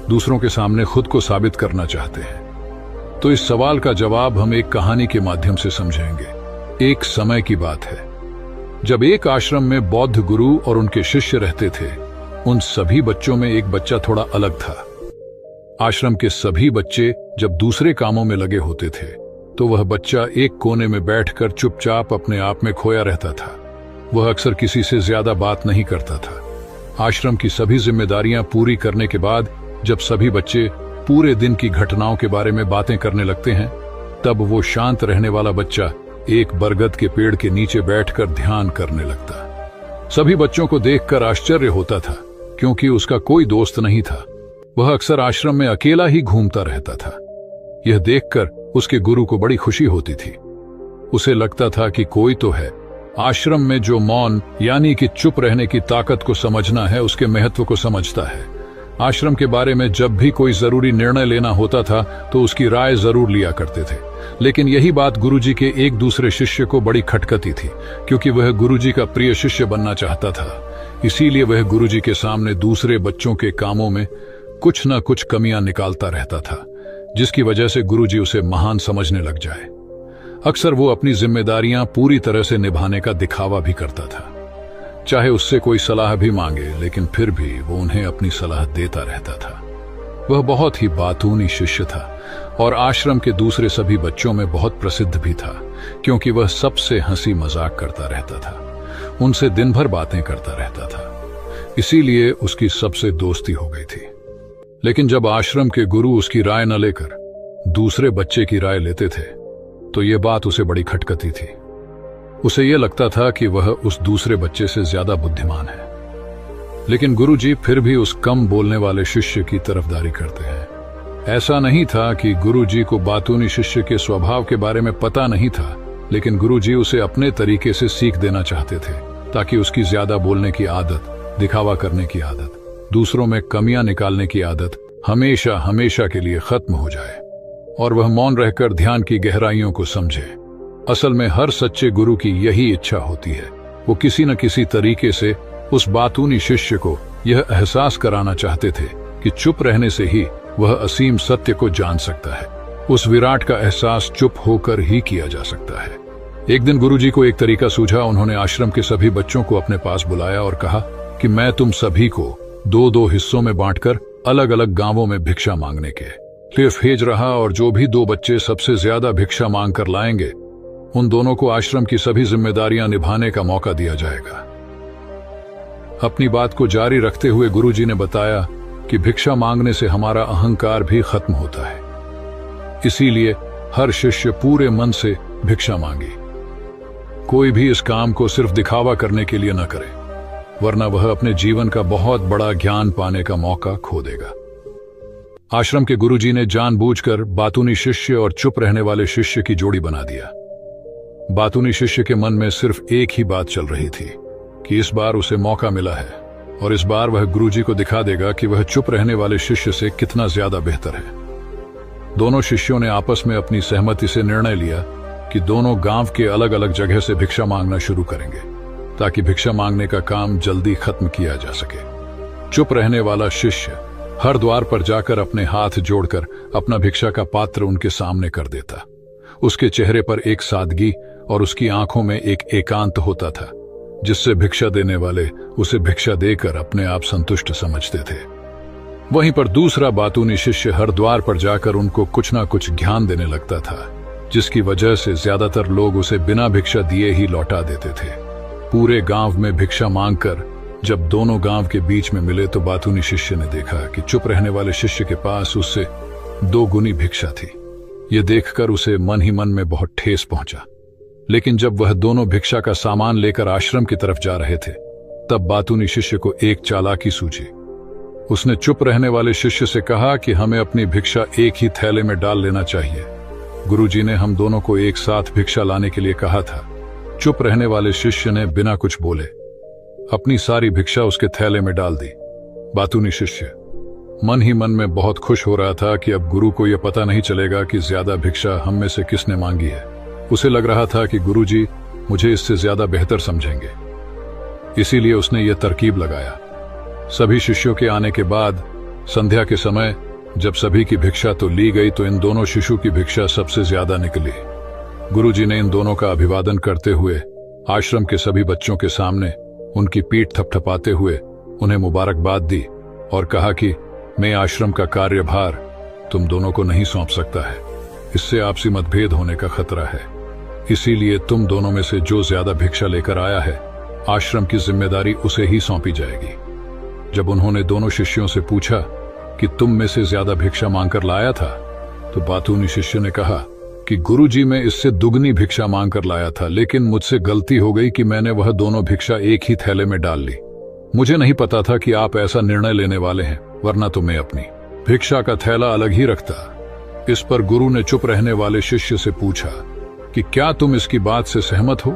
दूसरों के सामने खुद को साबित करना चाहते हैं। तो इस सवाल का जवाब हम एक कहानी के माध्यम से समझेंगे। एक समय की बात है जब एक आश्रम में बौद्ध गुरु और उनके शिष्य रहते थे। उन सभी बच्चों में एक बच्चा थोड़ा अलग था। आश्रम के सभी बच्चे जब दूसरे कामों में लगे होते थे तो वह बच्चा एक कोने में बैठकर चुपचाप अपने आप में खोया रहता था। वह अक्सर किसी से ज्यादा बात नहीं करता था। आश्रम की सभी जिम्मेदारियां पूरी करने के बाद जब सभी बच्चे पूरे दिन की घटनाओं के बारे में बातें करने लगते हैं, तब वो शांत रहने वाला बच्चा एक बरगद के पेड़ के नीचे बैठकर ध्यान करने लगता। सभी बच्चों को देखकर आश्चर्य होता था क्योंकि उसका कोई दोस्त नहीं था। वह अक्सर आश्रम में अकेला ही घूमता रहता था। यह देखकर उसके गुरु को बड़ी खुशी होती थी। उसे लगता था कि कोई तो है आश्रम में जो मौन यानी कि चुप रहने की ताकत को समझना है, उसके महत्व को समझता है। आश्रम के बारे में जब भी कोई जरूरी निर्णय लेना होता था तो उसकी राय जरूर लिया करते थे। लेकिन यही बात गुरुजी के एक दूसरे शिष्य को बड़ी खटकती थी, क्योंकि वह गुरुजी का प्रिय शिष्य बनना चाहता था। इसीलिए वह गुरुजी के सामने दूसरे बच्चों के कामों में कुछ न कुछ कमियां निकालता रहता था, जिसकी वजह से गुरुजी उसे महान समझने लग जाए। अक्सर वो अपनी जिम्मेदारियां पूरी तरह से निभाने का दिखावा भी करता था, चाहे उससे कोई सलाह भी मांगे, लेकिन फिर भी वो उन्हें अपनी सलाह देता रहता था। वह बहुत ही बातूनी शिष्य था और आश्रम के दूसरे सभी बच्चों में बहुत प्रसिद्ध भी था, क्योंकि वह सबसे हंसी मजाक करता रहता था, उनसे दिन भर बातें करता रहता था। इसीलिए उसकी सबसे दोस्ती हो गई थी। लेकिन जब आश्रम के गुरु उसकी राय न लेकर दूसरे बच्चे की राय लेते थे, तो यह बात उसे बड़ी खटकती थी। उसे यह लगता था कि वह उस दूसरे बच्चे से ज्यादा बुद्धिमान है, लेकिन गुरुजी फिर भी उस कम बोलने वाले शिष्य की तरफदारी करते हैं। ऐसा नहीं था कि गुरुजी को बातूनी शिष्य के स्वभाव के बारे में पता नहीं था, लेकिन गुरुजी उसे अपने तरीके से सीख देना चाहते थे, ताकि उसकी ज्यादा बोलने की आदत, दिखावा करने की आदत, दूसरों में कमियां निकालने की आदत हमेशा हमेशा के लिए खत्म हो जाए और वह मौन रहकर ध्यान की गहराइयों को समझे। असल में हर सच्चे गुरु की यही इच्छा होती है। वो किसी न किसी तरीके से उस बातूनी शिष्य को यह एहसास कराना चाहते थे कि चुप रहने से ही वह असीम सत्य को जान सकता है। उस विराट का एहसास चुप होकर ही किया जा सकता है। एक दिन गुरुजी को एक तरीका सूझा। उन्होंने आश्रम के सभी बच्चों को अपने पास बुलाया और कहा कि मैं तुम सभी को दो दो हिस्सों में बांटकर अलग अलग गांवों में भिक्षा मांगने के लिए भेज रहा, और जो भी दो बच्चे सबसे ज्यादा भिक्षा मांग कर लाएंगे, उन दोनों को आश्रम की सभी जिम्मेदारियां निभाने का मौका दिया जाएगा। अपनी बात को जारी रखते हुए गुरुजी ने बताया कि भिक्षा मांगने से हमारा अहंकार भी खत्म होता है, इसीलिए हर शिष्य पूरे मन से भिक्षा मांगे। कोई भी इस काम को सिर्फ दिखावा करने के लिए न करे, वरना वह अपने जीवन का बहुत बड़ा ज्ञान पाने का मौका खो देगा। आश्रम के गुरुजी ने जानबूझकर बातूनी शिष्य और चुप रहने वाले शिष्य की जोड़ी बना दिया। बातूनी शिष्य के मन में सिर्फ एक ही बात चल रही थी कि इस बार उसे मौका मिला है और इस बार वह गुरुजी को दिखा देगा कि वह चुप रहने वाले शिष्य से कितना ज्यादा बेहतर है। दोनों शिष्यों ने आपस में अपनी सहमति से निर्णय लिया कि दोनों गांव के अलग अलग जगह से भिक्षा मांगना शुरू करेंगे, ताकि भिक्षा मांगने का काम जल्दी खत्म किया जा सके। चुप रहने वाला शिष्य हर द्वार पर जाकर अपने हाथ जोड़कर अपना भिक्षा का पात्र उनके सामने कर देता। उसके चेहरे पर एक सादगी और उसकी आंखों में एक एकांत होता था, जिससे भिक्षा देने वाले उसे भिक्षा देकर अपने आप संतुष्ट समझते थे। वहीं पर दूसरा बातूनी शिष्य हर द्वार पर जाकर उनको कुछ ना कुछ ज्ञान देने लगता था, जिसकी वजह से ज्यादातर लोग उसे बिना भिक्षा दिए ही लौटा देते थे। पूरे गांव में भिक्षा मांगकर जब दोनों गांव के बीच में मिले, तो बातूनी शिष्य ने देखा कि चुप रहने वाले शिष्य के पास उससे 2 गुनी भिक्षा थी। ये देखकर उसे मन ही मन में बहुत ठेस पहुंचा। लेकिन जब वह दोनों भिक्षा का सामान लेकर आश्रम की तरफ जा रहे थे, तब बातूनी शिष्य को एक चालाकी सूझी। उसने चुप रहने वाले शिष्य से कहा कि हमें अपनी भिक्षा एक ही थैले में डाल लेना चाहिए। गुरुजी ने हम दोनों को एक साथ भिक्षा लाने के लिए कहा था। चुप रहने वाले शिष्य ने बिना कुछ बोले अपनी सारी भिक्षा उसके थैले में डाल दी। बातूनी शिष्य मन ही मन में बहुत खुश हो रहा था कि अब गुरु को यह पता नहीं चलेगा कि ज्यादा भिक्षा हम में से किसने मांगी है। उसे लग रहा था कि गुरुजी मुझे इससे ज्यादा बेहतर समझेंगे, इसीलिए उसने यह तरकीब लगाया। सभी शिष्यों के आने के बाद संध्या के समय जब सभी की भिक्षा तो ली गई, तो इन दोनों शिशु की भिक्षा सबसे ज्यादा निकली। गुरुजी ने इन दोनों का अभिवादन करते हुए आश्रम के सभी बच्चों के सामने उनकी पीठ थपथपाते हुए उन्हें मुबारकबाद दी और कहा कि मैं आश्रम का कार्यभार तुम दोनों को नहीं सौंप सकता है, इससे आपसी मतभेद होने का खतरा है। इसीलिए तुम दोनों में से जो ज्यादा भिक्षा लेकर आया है, आश्रम की जिम्मेदारी उसे ही सौंपी जाएगी। जब उन्होंने दोनों शिष्यों से पूछा कि तुम में से ज्यादा भिक्षा मांगकर लाया था, तो बातूनी शिष्य ने कहा कि गुरुजी मैं इससे दुगनी भिक्षा मांगकर लाया था, लेकिन मुझसे गलती हो गई कि मैंने वह दोनों भिक्षा एक ही थैले में डाल ली। मुझे नहीं पता था कि आप ऐसा निर्णय लेने वाले हैं, वरना तो मैं अपनी भिक्षा का थैला अलग ही रखता। इस पर गुरु ने चुप रहने वाले शिष्य से पूछा कि क्या तुम इसकी बात से सहमत हो?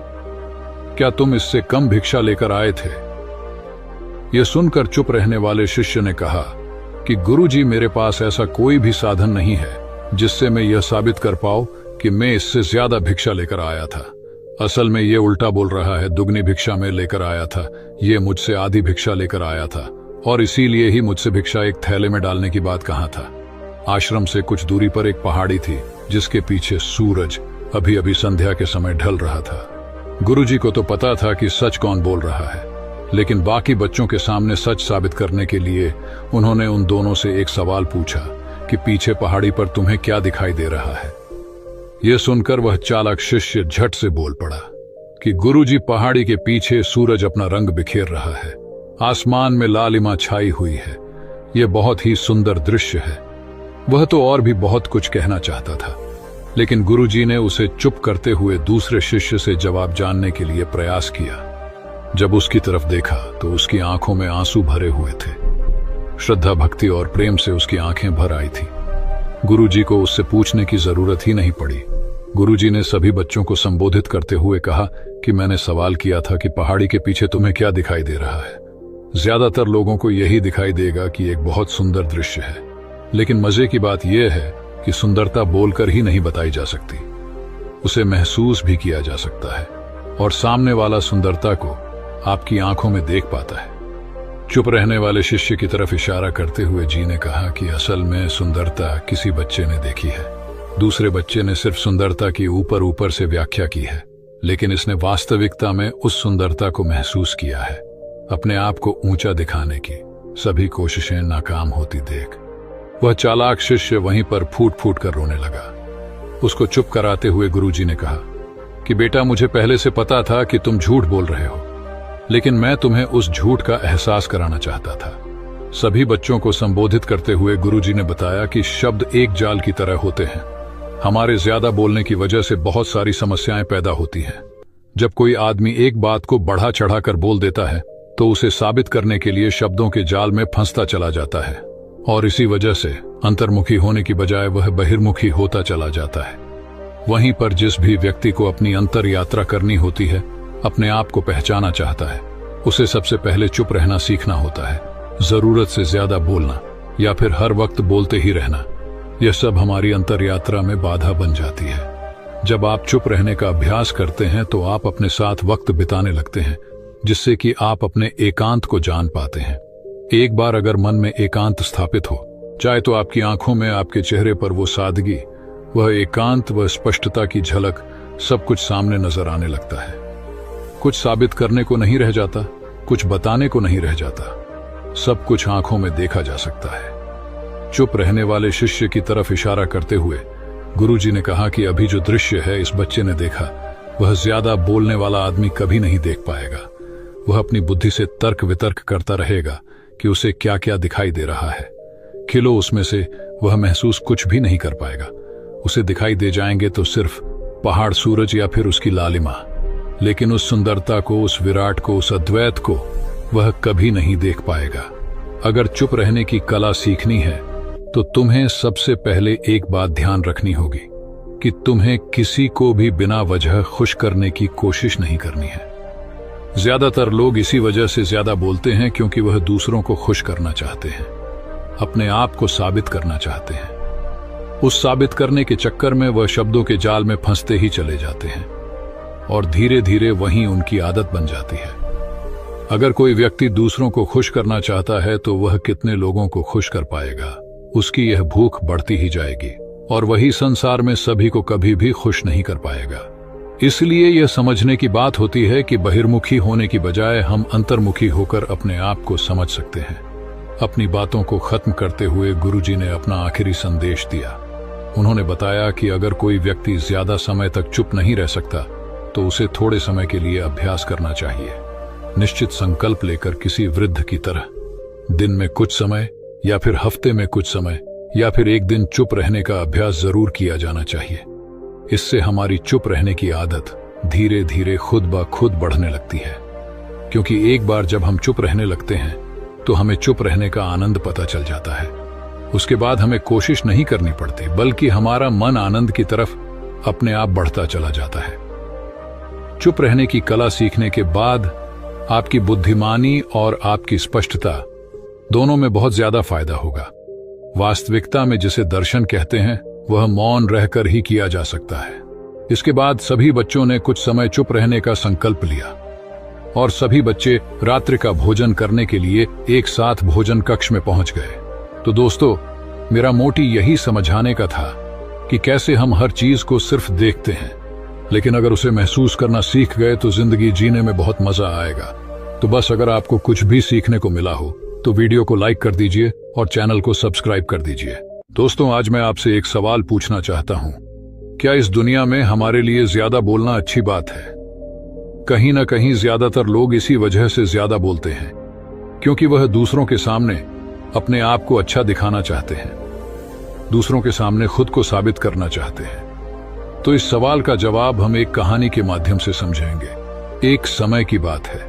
क्या तुम इससे कम भिक्षा लेकर आए थे? यह सुनकर चुप रहने वाले शिष्य ने कहा कि गुरुजी मेरे पास ऐसा कोई भी साधन नहीं है जिससे मैं यह साबित कर पाऊं कि मैं इससे ज्यादा भिक्षा लेकर आया था। असल में ये उल्टा बोल रहा है, दुगनी भिक्षा में लेकर आया था, ये मुझसे आधी भिक्षा लेकर आया था और इसीलिए ही मुझसे भिक्षा एक थैले में डालने की बात कहा था। आश्रम से कुछ दूरी पर एक पहाड़ी थी जिसके पीछे सूरज अभी अभी संध्या के समय ढल रहा था। गुरुजी को तो पता था कि सच कौन बोल रहा है, लेकिन बाकी बच्चों के सामने सच साबित करने के लिए उन्होंने उन दोनों से एक सवाल पूछा कि पीछे पहाड़ी पर तुम्हें क्या दिखाई दे रहा है। यह सुनकर वह चालाक शिष्य झट से बोल पड़ा कि गुरुजी, पहाड़ी के पीछे सूरज अपना रंग बिखेर रहा है, आसमान में लालिमा छाई हुई है, यह बहुत ही सुंदर दृश्य है। वह तो और भी बहुत कुछ कहना चाहता था, लेकिन गुरुजी ने उसे चुप करते हुए दूसरे शिष्य से जवाब जानने के लिए प्रयास किया। जब उसकी तरफ देखा तो उसकी आंखों में आंसू भरे हुए थे। श्रद्धा, भक्ति और प्रेम से उसकी आंखें भर आई थी। गुरुजी को उससे पूछने की जरूरत ही नहीं पड़ी। गुरुजी ने सभी बच्चों को संबोधित करते हुए कहा कि मैंने सवाल किया था कि पहाड़ी के पीछे तुम्हें क्या दिखाई दे रहा है। ज्यादातर लोगों को यही दिखाई देगा कि एक बहुत सुंदर दृश्य है, लेकिन मजे की बात यह है कि सुंदरता बोलकर ही नहीं बताई जा सकती, उसे महसूस भी किया जा सकता है और सामने वाला सुंदरता को आपकी आंखों में देख पाता है। चुप रहने वाले शिष्य की तरफ इशारा करते हुए जी ने कहा कि असल में सुंदरता किसी बच्चे ने देखी है, दूसरे बच्चे ने सिर्फ सुंदरता की ऊपर ऊपर से व्याख्या की है, लेकिन इसने वास्तविकता में उस सुंदरता को महसूस किया है। अपने आप को ऊंचा दिखाने की सभी कोशिशें नाकाम होती देख वह चालाक शिष्य वहीं पर फूट फूट कर रोने लगा। उसको चुप कराते हुए गुरुजी ने कहा कि बेटा, मुझे पहले से पता था कि तुम झूठ बोल रहे हो, लेकिन मैं तुम्हें उस झूठ का एहसास कराना चाहता था। सभी बच्चों को संबोधित करते हुए गुरुजी ने बताया कि शब्द एक जाल की तरह होते हैं। हमारे ज्यादा बोलने की वजह से बहुत सारी समस्याएं पैदा होती हैं। जब कोई आदमी एक बात को बढ़ा चढ़ाकर बोल देता है तो उसे साबित करने के लिए शब्दों के जाल में फंसता चला जाता है और इसी वजह से अंतर्मुखी होने की बजाय वह बहिर्मुखी होता चला जाता है। वहीं पर जिस भी व्यक्ति को अपनी अंतर यात्रा करनी होती है, अपने आप को पहचाना चाहता है, उसे सबसे पहले चुप रहना सीखना होता है। जरूरत से ज्यादा बोलना या फिर हर वक्त बोलते ही रहना, यह सब हमारी अंतर यात्रा में बाधा बन जाती है। जब आप चुप रहने का अभ्यास करते हैं तो आप अपने साथ वक्त बिताने लगते हैं, जिससे कि आप अपने एकांत को जान पाते हैं। एक बार अगर मन में एकांत स्थापित हो जाए तो आपकी आंखों में, आपके चेहरे पर वो सादगी, वह एकांत, वह स्पष्टता की झलक, सब कुछ सामने नजर आने लगता है। कुछ साबित करने को नहीं रह जाता, कुछ बताने को नहीं रह जाता, सब कुछ आंखों में देखा जा सकता है। चुप रहने वाले शिष्य की तरफ इशारा करते हुए गुरुजी ने कहा कि अभी जो दृश्य है इस बच्चे ने देखा, वह ज्यादा बोलने वाला आदमी कभी नहीं देख पाएगा। वह अपनी बुद्धि से तर्क वितर्क करता रहेगा कि उसे क्या क्या दिखाई दे रहा है। खिलो उसमें से वह महसूस कुछ भी नहीं कर पाएगा। उसे दिखाई दे जाएंगे तो सिर्फ पहाड़, सूरज या फिर उसकी लालिमा, लेकिन उस सुंदरता को, उस विराट को, उस अद्वैत को वह कभी नहीं देख पाएगा। अगर चुप रहने की कला सीखनी है तो तुम्हें सबसे पहले एक बात ध्यान रखनी होगी कि तुम्हें किसी को भी बिना वजह खुश करने की कोशिश नहीं करनी है। ज्यादातर लोग इसी वजह से ज्यादा बोलते हैं क्योंकि वह दूसरों को खुश करना चाहते हैं, अपने आप को साबित करना चाहते हैं। उस साबित करने के चक्कर में वह शब्दों के जाल में फंसते ही चले जाते हैं और धीरे धीरे वही उनकी आदत बन जाती है। अगर कोई व्यक्ति दूसरों को खुश करना चाहता है तो वह कितने लोगों को खुश कर पाएगा, उसकी यह भूख बढ़ती ही जाएगी और वही संसार में सभी को कभी भी खुश नहीं कर पाएगा। इसलिए यह समझने की बात होती है कि बहिर्मुखी होने की बजाय हम अंतर्मुखी होकर अपने आप को समझ सकते हैं। अपनी बातों को खत्म करते हुए गुरुजी ने अपना आखिरी संदेश दिया। उन्होंने बताया कि अगर कोई व्यक्ति ज्यादा समय तक चुप नहीं रह सकता तो उसे थोड़े समय के लिए अभ्यास करना चाहिए। निश्चित संकल्प लेकर किसी वृद्ध की तरह दिन में कुछ समय या फिर हफ्ते में कुछ समय या फिर एक दिन चुप रहने का अभ्यास जरूर किया जाना चाहिए। इससे हमारी चुप रहने की आदत धीरे धीरे खुद ब खुद बढ़ने लगती है, क्योंकि एक बार जब हम चुप रहने लगते हैं तो हमें चुप रहने का आनंद पता चल जाता है। उसके बाद हमें कोशिश नहीं करनी पड़ती, बल्कि हमारा मन आनंद की तरफ अपने आप बढ़ता चला जाता है। चुप रहने की कला सीखने के बाद आपकी बुद्धिमानी और आपकी स्पष्टता दोनों में बहुत ज्यादा फायदा होगा। वास्तविकता में जिसे दर्शन कहते हैं वह मौन रहकर ही किया जा सकता है। इसके बाद सभी बच्चों ने कुछ समय चुप रहने का संकल्प लिया और सभी बच्चे रात्रि का भोजन करने के लिए एक साथ भोजन कक्ष में पहुंच गए। तो दोस्तों, मेरा मोटी यही समझाने का था कि कैसे हम हर चीज को सिर्फ देखते हैं, लेकिन अगर उसे महसूस करना सीख गए तो जिंदगी जीने में बहुत मजा आएगा। तो बस अगर आपको कुछ भी सीखने को मिला हो तो वीडियो को लाइक कर दीजिए और चैनल को सब्सक्राइब कर दीजिए। दोस्तों, आज मैं आपसे एक सवाल पूछना चाहता हूं। क्या इस दुनिया में हमारे लिए ज्यादा बोलना अच्छी बात है? कहीं ना कहीं ज्यादातर लोग इसी वजह से ज्यादा बोलते हैं क्योंकि वह दूसरों के सामने अपने आप को अच्छा दिखाना चाहते हैं, दूसरों के सामने खुद को साबित करना चाहते हैं। तो इस सवाल का जवाब हम एक कहानी के माध्यम से समझेंगे। एक समय की बात है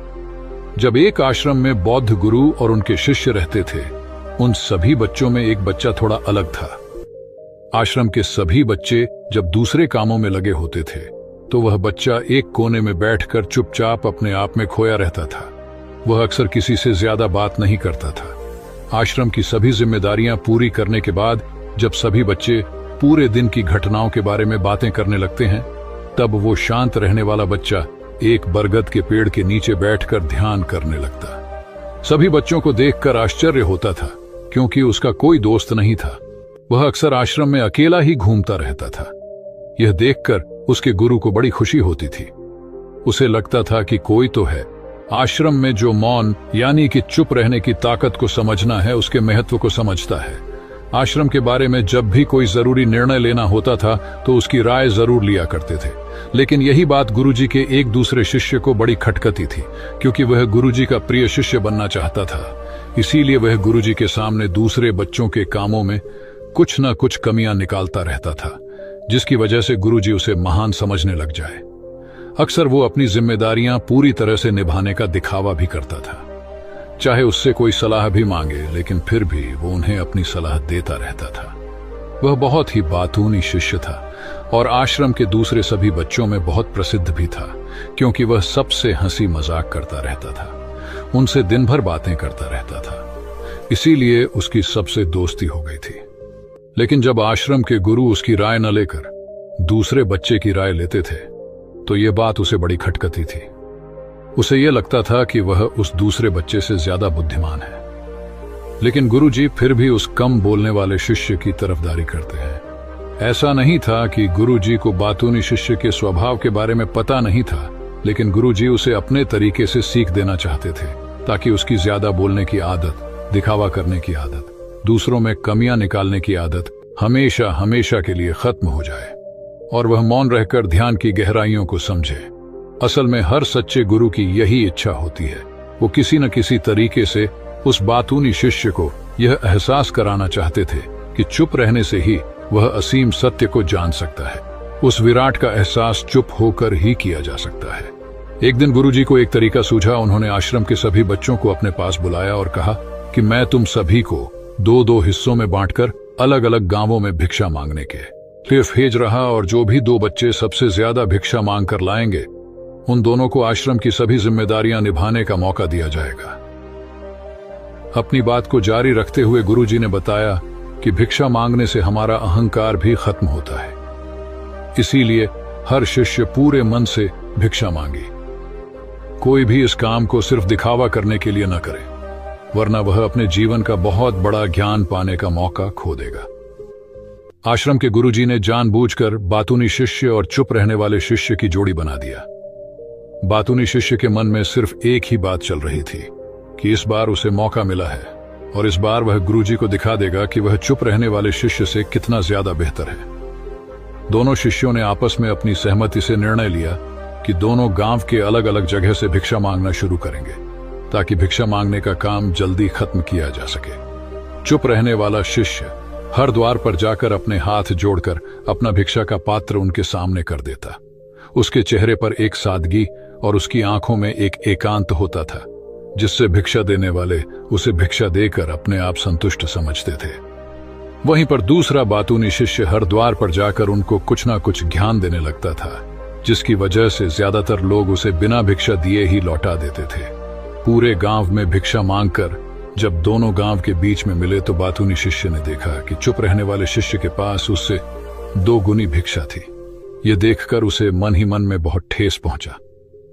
जब एक आश्रम में बौद्ध गुरु और उनके शिष्य रहते थे। उन सभी बच्चों में एक बच्चा थोड़ा अलग था। आश्रम के सभी बच्चे जब दूसरे कामों में लगे होते थे तो वह बच्चा एक कोने में बैठकर चुपचाप अपने आप में खोया रहता था। वह अक्सर किसी से ज्यादा बात नहीं करता था। आश्रम की सभी जिम्मेदारियां पूरी करने के बाद जब सभी बच्चे पूरे दिन की घटनाओं के बारे में बातें करने लगते हैं, तब वो शांत रहने वाला बच्चा एक बरगद के पेड़ के नीचे बैठकर ध्यान करने लगता। सभी बच्चों को देखकर आश्चर्य होता था क्योंकि उसका कोई दोस्त नहीं था। वह अक्सर आश्रम में अकेला ही घूमता रहता था। यह देखकर उसके गुरु को बड़ी खुशी होती थी। उसे लगता था कि कोई तो है आश्रम में जो मौन यानी कि चुप रहने की ताकत को समझना है, उसके महत्व को समझता है। आश्रम के बारे में जब भी कोई जरूरी निर्णय लेना होता था तो उसकी राय जरूर लिया करते थे। लेकिन यही बात गुरुजी के एक दूसरे शिष्य को बड़ी खटकती थी क्योंकि वह गुरुजी का प्रिय शिष्य बनना चाहता था। इसीलिए वह गुरुजी के सामने दूसरे बच्चों के कामों में कुछ न कुछ कमियां निकालता रहता था, जिसकी वजह से गुरुजी उसे महान समझने लग जाए। अक्सर वो अपनी जिम्मेदारियां पूरी तरह से निभाने का दिखावा भी करता था, चाहे उससे कोई सलाह भी मांगे, लेकिन फिर भी वो उन्हें अपनी सलाह देता रहता था। वह बहुत ही बातूनी शिष्य था और आश्रम के दूसरे सभी बच्चों में बहुत प्रसिद्ध भी था क्योंकि वह सबसे हंसी मजाक करता रहता था, उनसे दिन भर बातें करता रहता था। इसीलिए उसकी सबसे दोस्ती हो गई थी। लेकिन जब आश्रम के गुरु उसकी राय न लेकर दूसरे बच्चे की राय लेते थे तो यह बात उसे बड़ी खटकती थी। उसे यह लगता था कि वह उस दूसरे बच्चे से ज्यादा बुद्धिमान है। लेकिन गुरुजी फिर भी उस कम बोलने वाले शिष्य की तरफदारी करते हैं। ऐसा नहीं था कि गुरुजी को बातूनी शिष्य के स्वभाव के बारे में पता नहीं था, लेकिन गुरुजी उसे अपने तरीके से सीख देना चाहते थे ताकि उसकी ज्यादा बोलने की आदत, दिखावा करने की आदत, दूसरों में कमियां निकालने की आदत हमेशा हमेशा के लिए खत्म हो जाए और वह मौन रहकर ध्यान की गहराइयों को समझे। असल में हर सच्चे गुरु की यही इच्छा होती है। वो किसी न किसी तरीके से उस बातूनी शिष्य को यह एहसास कराना चाहते थे कि चुप रहने से ही वह असीम सत्य को जान सकता है। उस विराट का एहसास चुप होकर ही किया जा सकता है। एक दिन गुरुजी को एक तरीका सूझा। उन्होंने आश्रम के सभी बच्चों को अपने पास बुलाया और कहा कि मैं तुम सभी को दो दो हिस्सों में बांटकर अलग अलग गांवों में भिक्षा मांगने के लिए भेज रहा और जो भी दो बच्चे सबसे ज्यादा भिक्षा मांग कर लाएंगे उन दोनों को आश्रम की सभी जिम्मेदारियां निभाने का मौका दिया जाएगा। अपनी बात को जारी रखते हुए गुरुजी ने बताया कि भिक्षा मांगने से हमारा अहंकार भी खत्म होता है। इसीलिए हर शिष्य पूरे मन से भिक्षा मांगे। कोई भी इस काम को सिर्फ दिखावा करने के लिए न करे, वरना वह अपने जीवन का बहुत बड़ा ज्ञान पाने का मौका खो देगा। आश्रम के गुरुजी ने जानबूझकर बातूनी शिष्य और चुप रहने वाले शिष्य की जोड़ी बना दिया। बातूनी शिष्य के मन में सिर्फ एक ही बात चल रही थी कि इस बार उसे मौका मिला है और इस बार वह गुरुजी को दिखा देगा कि वह चुप रहने वाले शिष्य से कितना ज्यादा बेहतर है। दोनों शिष्यों ने आपस में अपनी सहमति से निर्णय लिया कि दोनों गांव के अलग अलग जगह से भिक्षा मांगना शुरू करेंगे ताकि भिक्षा मांगने का काम जल्दी खत्म किया जा सके। चुप रहने वाला शिष्य हर द्वार पर जाकर अपने हाथ जोड़कर अपना भिक्षा का पात्र उनके सामने कर देता। उसके चेहरे पर एक सादगी और उसकी आंखों में एक एकांत होता था, जिससे भिक्षा देने वाले उसे भिक्षा देकर अपने आप संतुष्ट समझते थे। वहीं पर दूसरा बातूनी शिष्य हर द्वार पर जाकर उनको कुछ ना कुछ ज्ञान देने लगता था, जिसकी वजह से ज्यादातर लोग उसे बिना भिक्षा दिए ही लौटा देते थे। पूरे गांव में भिक्षा मांगकर जब दोनों गांव के बीच में मिले तो बातूनी शिष्य ने देखा कि चुप रहने वाले शिष्य के पास उससे 2 गुनी भिक्षा थी। यह देखकर उसे मन ही मन में बहुत ठेस पहुंचा।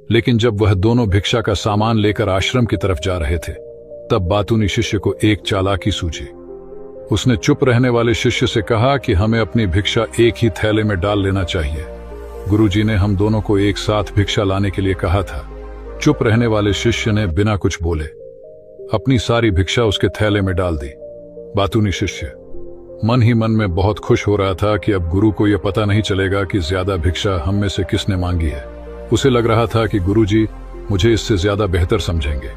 लेकिन जब वह दोनों भिक्षा का सामान लेकर आश्रम की तरफ जा रहे थे, तब बातूनी शिष्य को एक चालाकी सूझी। उसने चुप रहने वाले शिष्य से कहा कि हमें अपनी भिक्षा एक ही थैले में डाल लेना चाहिए। गुरुजी ने हम दोनों को एक साथ भिक्षा लाने के लिए कहा था। चुप रहने वाले शिष्य ने बिना कुछ बोले अपनी सारी भिक्षा उसके थैले में डाल दी। बातूनी शिष्य मन ही मन में बहुत खुश हो रहा था कि अब गुरु को यह पता नहीं चलेगा कि ज्यादा भिक्षा हम में से किसने मांगी है। उसे लग रहा था कि गुरुजी मुझे इससे ज्यादा बेहतर समझेंगे,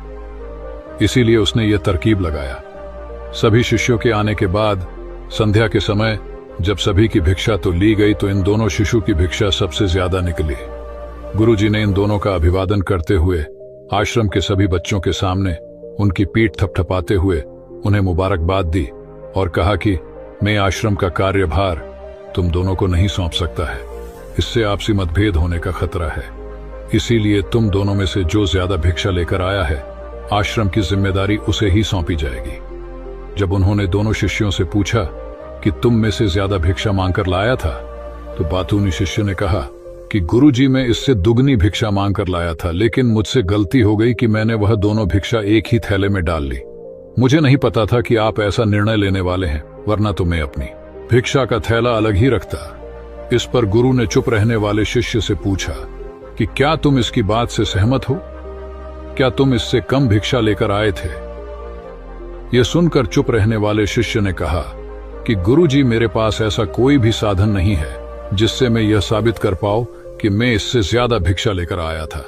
इसीलिए उसने यह तरकीब लगाया। सभी शिष्यों के आने के बाद संध्या के समय जब सभी की भिक्षा तो ली गई, तो इन दोनों शिशु की भिक्षा सबसे ज्यादा निकली। गुरुजी ने इन दोनों का अभिवादन करते हुए आश्रम के सभी बच्चों के सामने उनकी पीठ थपथपाते हुए उन्हें मुबारकबाद दी और कहा कि मैं आश्रम का कार्यभार तुम दोनों को नहीं सौंप सकता है, इससे आपसी मतभेद होने का खतरा है। इसीलिए तुम दोनों में से जो ज्यादा भिक्षा लेकर आया है, आश्रम की जिम्मेदारी उसे ही सौंपी जाएगी। जब उन्होंने दोनों शिष्यों से पूछा कि तुम में से ज्यादा भिक्षा मांगकर लाया था, तो बातूनी शिष्य ने कहा कि गुरुजी मैं इससे दुगनी भिक्षा मांगकर लाया था, लेकिन मुझसे गलती हो गई कि मैंने वह दोनों भिक्षा एक ही थैले में डाल ली। मुझे नहीं पता था कि आप ऐसा निर्णय लेने वाले हैं, वरना तो मैं अपनी भिक्षा का थैला अलग ही रखता। इस पर गुरु ने चुप रहने वाले शिष्य से पूछा कि क्या तुम इसकी बात से सहमत हो? क्या तुम इससे कम भिक्षा लेकर आए थे? यह सुनकर चुप रहने वाले शिष्य ने कहा कि गुरुजी मेरे पास ऐसा कोई भी साधन नहीं है जिससे मैं यह साबित कर पाऊं कि मैं इससे ज्यादा भिक्षा लेकर आया था।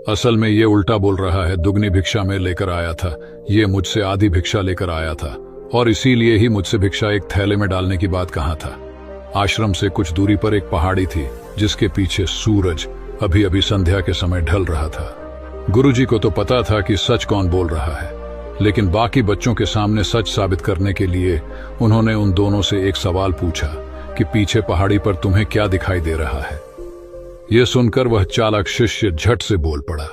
असल में ये उल्टा बोल रहा है, दुगनी भिक्षा में लेकर आया था, ये मुझसे आधी भिक्षा लेकर आया था और इसीलिए ही मुझसे भिक्षा एक थैले में डालने की बात कहा था। आश्रम से कुछ दूरी पर एक पहाड़ी थी जिसके पीछे सूरज अभी अभी संध्या के समय ढल रहा था। गुरुजी को तो पता था कि सच कौन बोल रहा है, लेकिन बाकी बच्चों के सामने सच साबित करने के लिए उन्होंने उन दोनों से एक सवाल पूछा कि पीछे पहाड़ी पर तुम्हें क्या दिखाई दे रहा है? यह सुनकर वह चालाक शिष्य झट से बोल पड़ा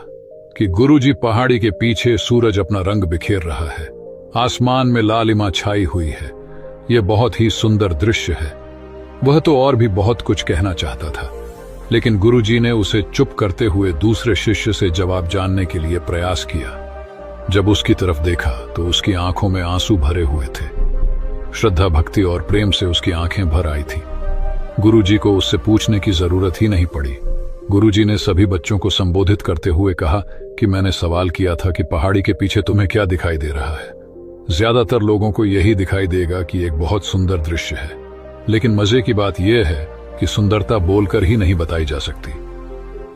कि गुरुजी पहाड़ी के पीछे सूरज अपना रंग बिखेर रहा है, आसमान में लालिमा छाई हुई है, यह बहुत ही सुंदर दृश्य है। वह तो और भी बहुत कुछ कहना चाहता था, लेकिन गुरुजी ने उसे चुप करते हुए दूसरे शिष्य से जवाब जानने के लिए प्रयास किया। जब उसकी तरफ देखा तो उसकी आंखों में आंसू भरे हुए थे। श्रद्धा, भक्ति और प्रेम से उसकी आंखें भर आई थी। गुरुजी को उससे पूछने की जरूरत ही नहीं पड़ी। गुरुजी ने सभी बच्चों को संबोधित करते हुए कहा कि मैंने सवाल किया था कि पहाड़ी के पीछे तुम्हें क्या दिखाई दे रहा है। ज्यादातर लोगों को यही दिखाई देगा कि एक बहुत सुंदर दृश्य है, लेकिन मजे की बात यह है कि सुंदरता बोलकर ही नहीं बताई जा सकती,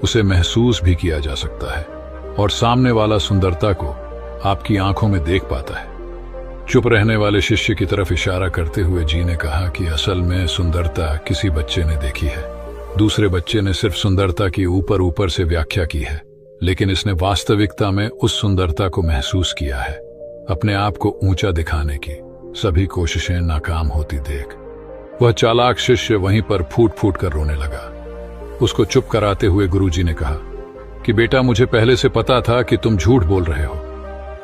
उसे महसूस भी किया जा सकता है और सामने वाला सुंदरता को आपकी आंखों में देख पाता है। चुप रहने वाले शिष्य की तरफ इशारा करते हुए जी ने कहा कि असल में सुंदरता किसी बच्चे ने देखी है, दूसरे बच्चे ने सिर्फ सुंदरता की ऊपर ऊपर से व्याख्या की है, लेकिन इसने वास्तविकता में उस सुंदरता को महसूस किया है। अपने आप को ऊंचा दिखाने की सभी कोशिशें नाकाम होती देख वह चालाक शिष्य वहीं पर फूट फूट कर रोने लगा। उसको चुप कराते हुए गुरुजी ने कहा कि बेटा, मुझे पहले से पता था कि तुम झूठ बोल रहे हो,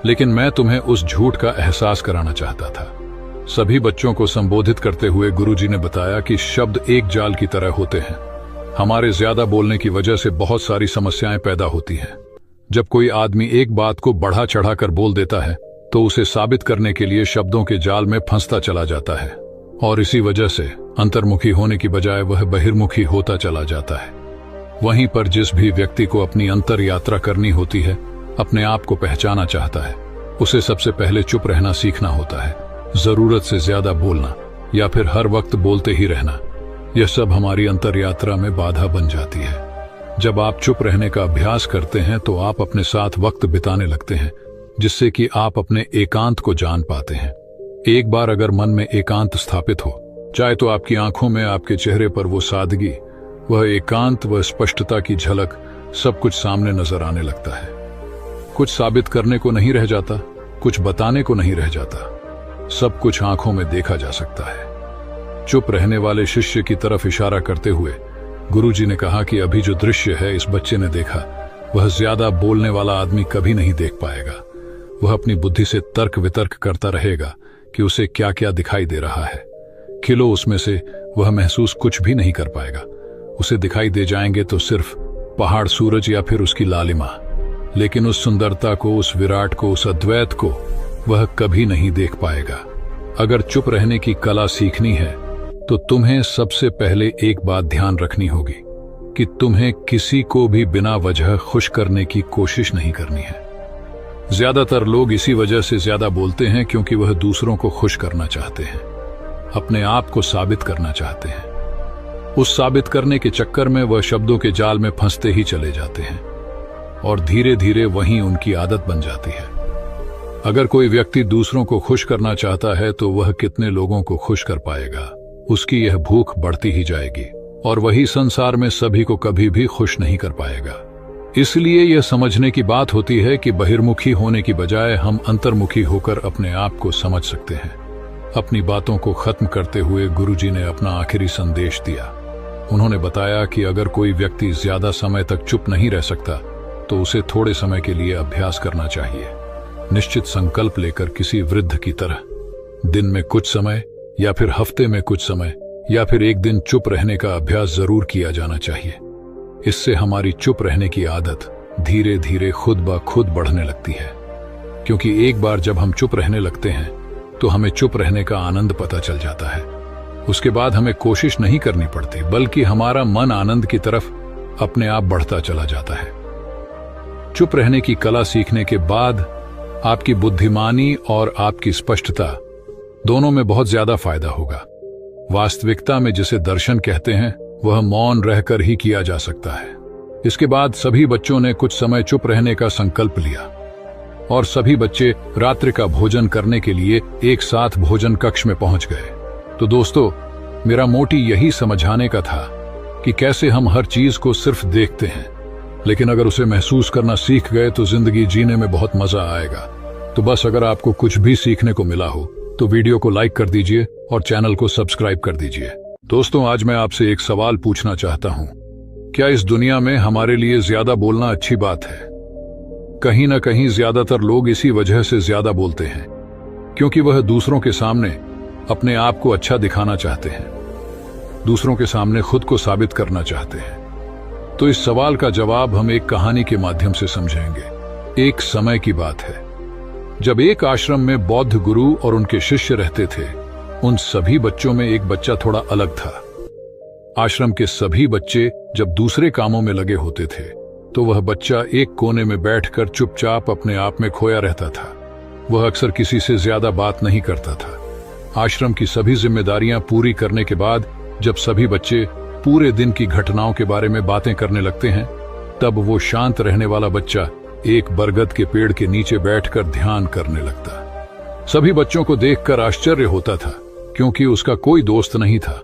लेकिन मैं तुम्हें उस झूठ का एहसास कराना चाहता था। सभी बच्चों को संबोधित करते हुए गुरुजी ने बताया कि शब्द एक जाल की तरह होते हैं। हमारे ज्यादा बोलने की वजह से बहुत सारी समस्याएं पैदा होती हैं। जब कोई आदमी एक बात को बढ़ा चढ़ाकर बोल देता है तो उसे साबित करने के लिए शब्दों के जाल में फंसता चला जाता है और इसी वजह से अंतर्मुखी होने की बजाय वह बहिर्मुखी होता चला जाता है। वहीं पर जिस भी व्यक्ति को अपनी अंतर यात्रा करनी होती है, अपने आप को पहचाना चाहता है, उसे सबसे पहले चुप रहना सीखना होता है। जरूरत से ज्यादा बोलना या फिर हर वक्त बोलते ही रहना, यह सब हमारी अंतर यात्रा में बाधा बन जाती है। जब आप चुप रहने का अभ्यास करते हैं तो आप अपने साथ वक्त बिताने लगते हैं, जिससे कि आप अपने एकांत को जान पाते हैं। एक बार अगर मन में एकांत स्थापित हो जाए तो आपकी आंखों में, आपके चेहरे पर वो सादगी, वह एकांत, वह स्पष्टता की झलक, सब कुछ सामने नजर आने लगता है। कुछ साबित करने को नहीं रह जाता, कुछ बताने को नहीं रह जाता, सब कुछ आंखों में देखा जा सकता है। चुप रहने वाले शिष्य की तरफ इशारा करते हुए गुरुजी ने कहा कि अभी जो दृश्य है इस बच्चे ने देखा, वह ज्यादा बोलने वाला आदमी कभी नहीं देख पाएगा। वह अपनी बुद्धि से तर्क वितर्क करता रहेगा कि उसे क्या क्या दिखाई दे रहा है, किलो उसमें से वह महसूस कुछ भी नहीं कर पाएगा। उसे दिखाई दे जाएंगे तो सिर्फ पहाड़, सूरज या फिर उसकी लालिमा, लेकिन उस सुंदरता को, उस विराट को, उस अद्वैत को वह कभी नहीं देख पाएगा। अगर चुप रहने की कला सीखनी है तो तुम्हें सबसे पहले एक बात ध्यान रखनी होगी कि तुम्हें किसी को भी बिना वजह खुश करने की कोशिश नहीं करनी है। ज्यादातर लोग इसी वजह से ज्यादा बोलते हैं क्योंकि वह दूसरों को खुश करना चाहते हैं, अपने आप को साबित करना चाहते हैं। उस साबित करने के चक्कर में वह शब्दों के जाल में फंसते ही चले जाते हैं और धीरे धीरे वही उनकी आदत बन जाती है। अगर कोई व्यक्ति दूसरों को खुश करना चाहता है तो वह कितने लोगों को खुश कर पाएगा, उसकी यह भूख बढ़ती ही जाएगी और वही संसार में सभी को कभी भी खुश नहीं कर पाएगा। इसलिए यह समझने की बात होती है कि बहिर्मुखी होने की बजाय हम अंतर्मुखी होकर अपने आप को समझ सकते हैं। अपनी बातों को खत्म करते हुए गुरुजी ने अपना आखिरी संदेश दिया। उन्होंने बताया कि अगर कोई व्यक्ति ज्यादा समय तक चुप नहीं रह सकता तो उसे थोड़े समय के लिए अभ्यास करना चाहिए। निश्चित संकल्प लेकर किसी वृद्ध की तरह दिन में कुछ समय या फिर हफ्ते में कुछ समय या फिर एक दिन चुप रहने का अभ्यास जरूर किया जाना चाहिए। इससे हमारी चुप रहने की आदत धीरे धीरे खुद ब खुद बढ़ने लगती है, क्योंकि एक बार जब हम चुप रहने लगते हैं तो हमें चुप रहने का आनंद पता चल जाता है। उसके बाद हमें कोशिश नहीं करनी पड़ती, बल्कि हमारा मन आनंद की तरफ अपने आप बढ़ता चला जाता है। चुप रहने की कला सीखने के बाद आपकी बुद्धिमानी और आपकी स्पष्टता दोनों में बहुत ज्यादा फायदा होगा। वास्तविकता में जिसे दर्शन कहते हैं वह मौन रहकर ही किया जा सकता है। इसके बाद सभी बच्चों ने कुछ समय चुप रहने का संकल्प लिया और सभी बच्चे रात्रि का भोजन करने के लिए एक साथ भोजन कक्ष में पहुंच गए। तो दोस्तों, मेरा मोटी यही समझाने का था कि कैसे हम हर चीज को सिर्फ देखते हैं, लेकिन अगर उसे महसूस करना सीख गए तो जिंदगी जीने में बहुत मजा आएगा। तो बस अगर आपको कुछ भी सीखने को मिला हो तो वीडियो को लाइक कर दीजिए और चैनल को सब्सक्राइब कर दीजिए। दोस्तों, आज मैं आपसे एक सवाल पूछना चाहता हूं। क्या इस दुनिया में हमारे लिए ज्यादा बोलना अच्छी बात है? कहीं ना कहीं ज्यादातर लोग इसी वजह से ज्यादा बोलते हैं क्योंकि वह दूसरों के सामने अपने आप को अच्छा दिखाना चाहते हैं, दूसरों के सामने खुद को साबित करना चाहते हैं। तो इस सवाल का जवाब हम एक कहानी के माध्यम से समझेंगे। एक समय की बात है जब एक आश्रम में बौद्ध गुरु और उनके शिष्य रहते थे। उन सभी बच्चों में एक बच्चा थोड़ा अलग था। आश्रम के सभी बच्चे जब दूसरे कामों में लगे होते थे तो वह बच्चा एक कोने में बैठकर चुपचाप अपने आप में खोया रहता था। वह अक्सर किसी से ज्यादा बात नहीं करता था। आश्रम की सभी जिम्मेदारियां पूरी करने के बाद जब सभी बच्चे पूरे दिन की घटनाओं के बारे में बातें करने लगते हैं, तब वो शांत रहने वाला बच्चा एक बरगद के पेड़ के नीचे बैठकर ध्यान करने लगता। सभी बच्चों को देखकर आश्चर्य होता था क्योंकि उसका कोई दोस्त नहीं था।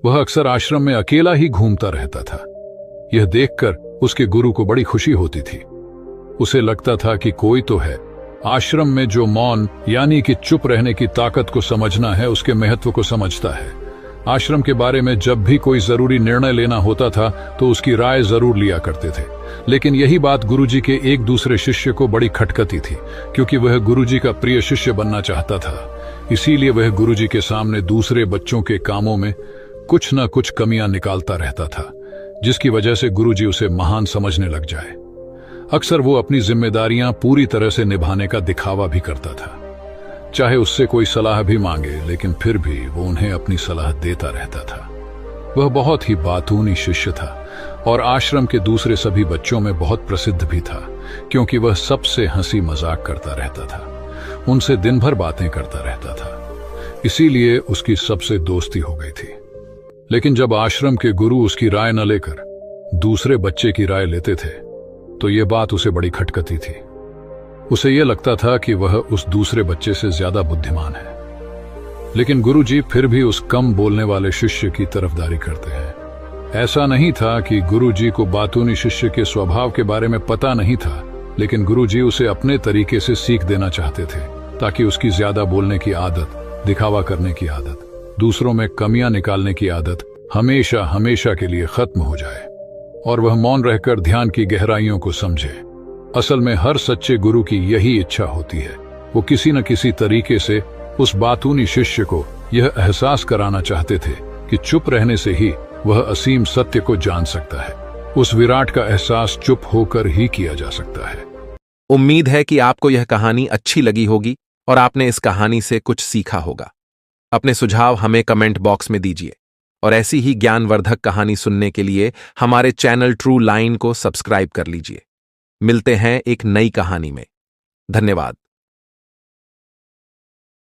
वह अक्सर आश्रम में अकेला ही घूमता रहता था। यह देखकर उसके गुरु को बड़ी खुशी होती थी। उसे लगता था कि कोई तो है आश्रम में जो मौन यानी कि चुप रहने की ताकत को समझना है, उसके महत्व को समझता है। आश्रम के बारे में जब भी कोई जरूरी निर्णय लेना होता था तो उसकी राय जरूर लिया करते थे। लेकिन यही बात गुरुजी के एक दूसरे शिष्य को बड़ी खटकती थी क्योंकि वह गुरुजी का प्रिय शिष्य बनना चाहता था। इसीलिए वह गुरुजी के सामने दूसरे बच्चों के कामों में कुछ न कुछ कमियां निकालता रहता था, जिसकी वजह से गुरुजी उसे महान समझने लग जाए। अक्सर वो अपनी जिम्मेदारियां पूरी तरह से निभाने का दिखावा भी करता था, चाहे उससे कोई सलाह भी मांगे, लेकिन फिर भी वो उन्हें अपनी सलाह देता रहता था। वह बहुत ही बातूनी शिष्य था और आश्रम के दूसरे सभी बच्चों में बहुत प्रसिद्ध भी था क्योंकि वह सबसे हंसी मजाक करता रहता था, उनसे दिन भर बातें करता रहता था। इसीलिए उसकी सबसे दोस्ती हो गई थी। लेकिन जब आश्रम के गुरु उसकी राय न लेकर दूसरे बच्चे की राय लेते थे तो यह बात उसे बड़ी खटकती थी। उसे यह लगता था कि वह उस दूसरे बच्चे से ज्यादा बुद्धिमान है। लेकिन गुरुजी फिर भी उस कम बोलने वाले शिष्य की तरफदारी करते हैं। ऐसा नहीं था कि गुरुजी को बातूनी शिष्य के स्वभाव के बारे में पता नहीं था, लेकिन गुरुजी उसे अपने तरीके से सीख देना चाहते थे ताकि उसकी ज्यादा बोलने की आदत, दिखावा करने की आदत, दूसरों में कमियां निकालने की आदत हमेशा हमेशा के लिए खत्म हो जाए और वह मौन रहकर ध्यान की गहराइयों को समझे। असल में हर सच्चे गुरु की यही इच्छा होती है। वो किसी न किसी तरीके से उस बातूनी शिष्य को यह एहसास कराना चाहते थे कि चुप रहने से ही वह असीम सत्य को जान सकता है। उस विराट का एहसास चुप होकर ही किया जा सकता है। उम्मीद है कि आपको यह कहानी अच्छी लगी होगी और आपने इस कहानी से कुछ सीखा होगा। अपने सुझाव हमें कमेंट बॉक्स में दीजिए और ऐसी ही ज्ञानवर्धक कहानी सुनने के लिए हमारे चैनल ट्रू लाइन को सब्सक्राइब कर लीजिए। मिलते हैं एक नई कहानी में। धन्यवाद।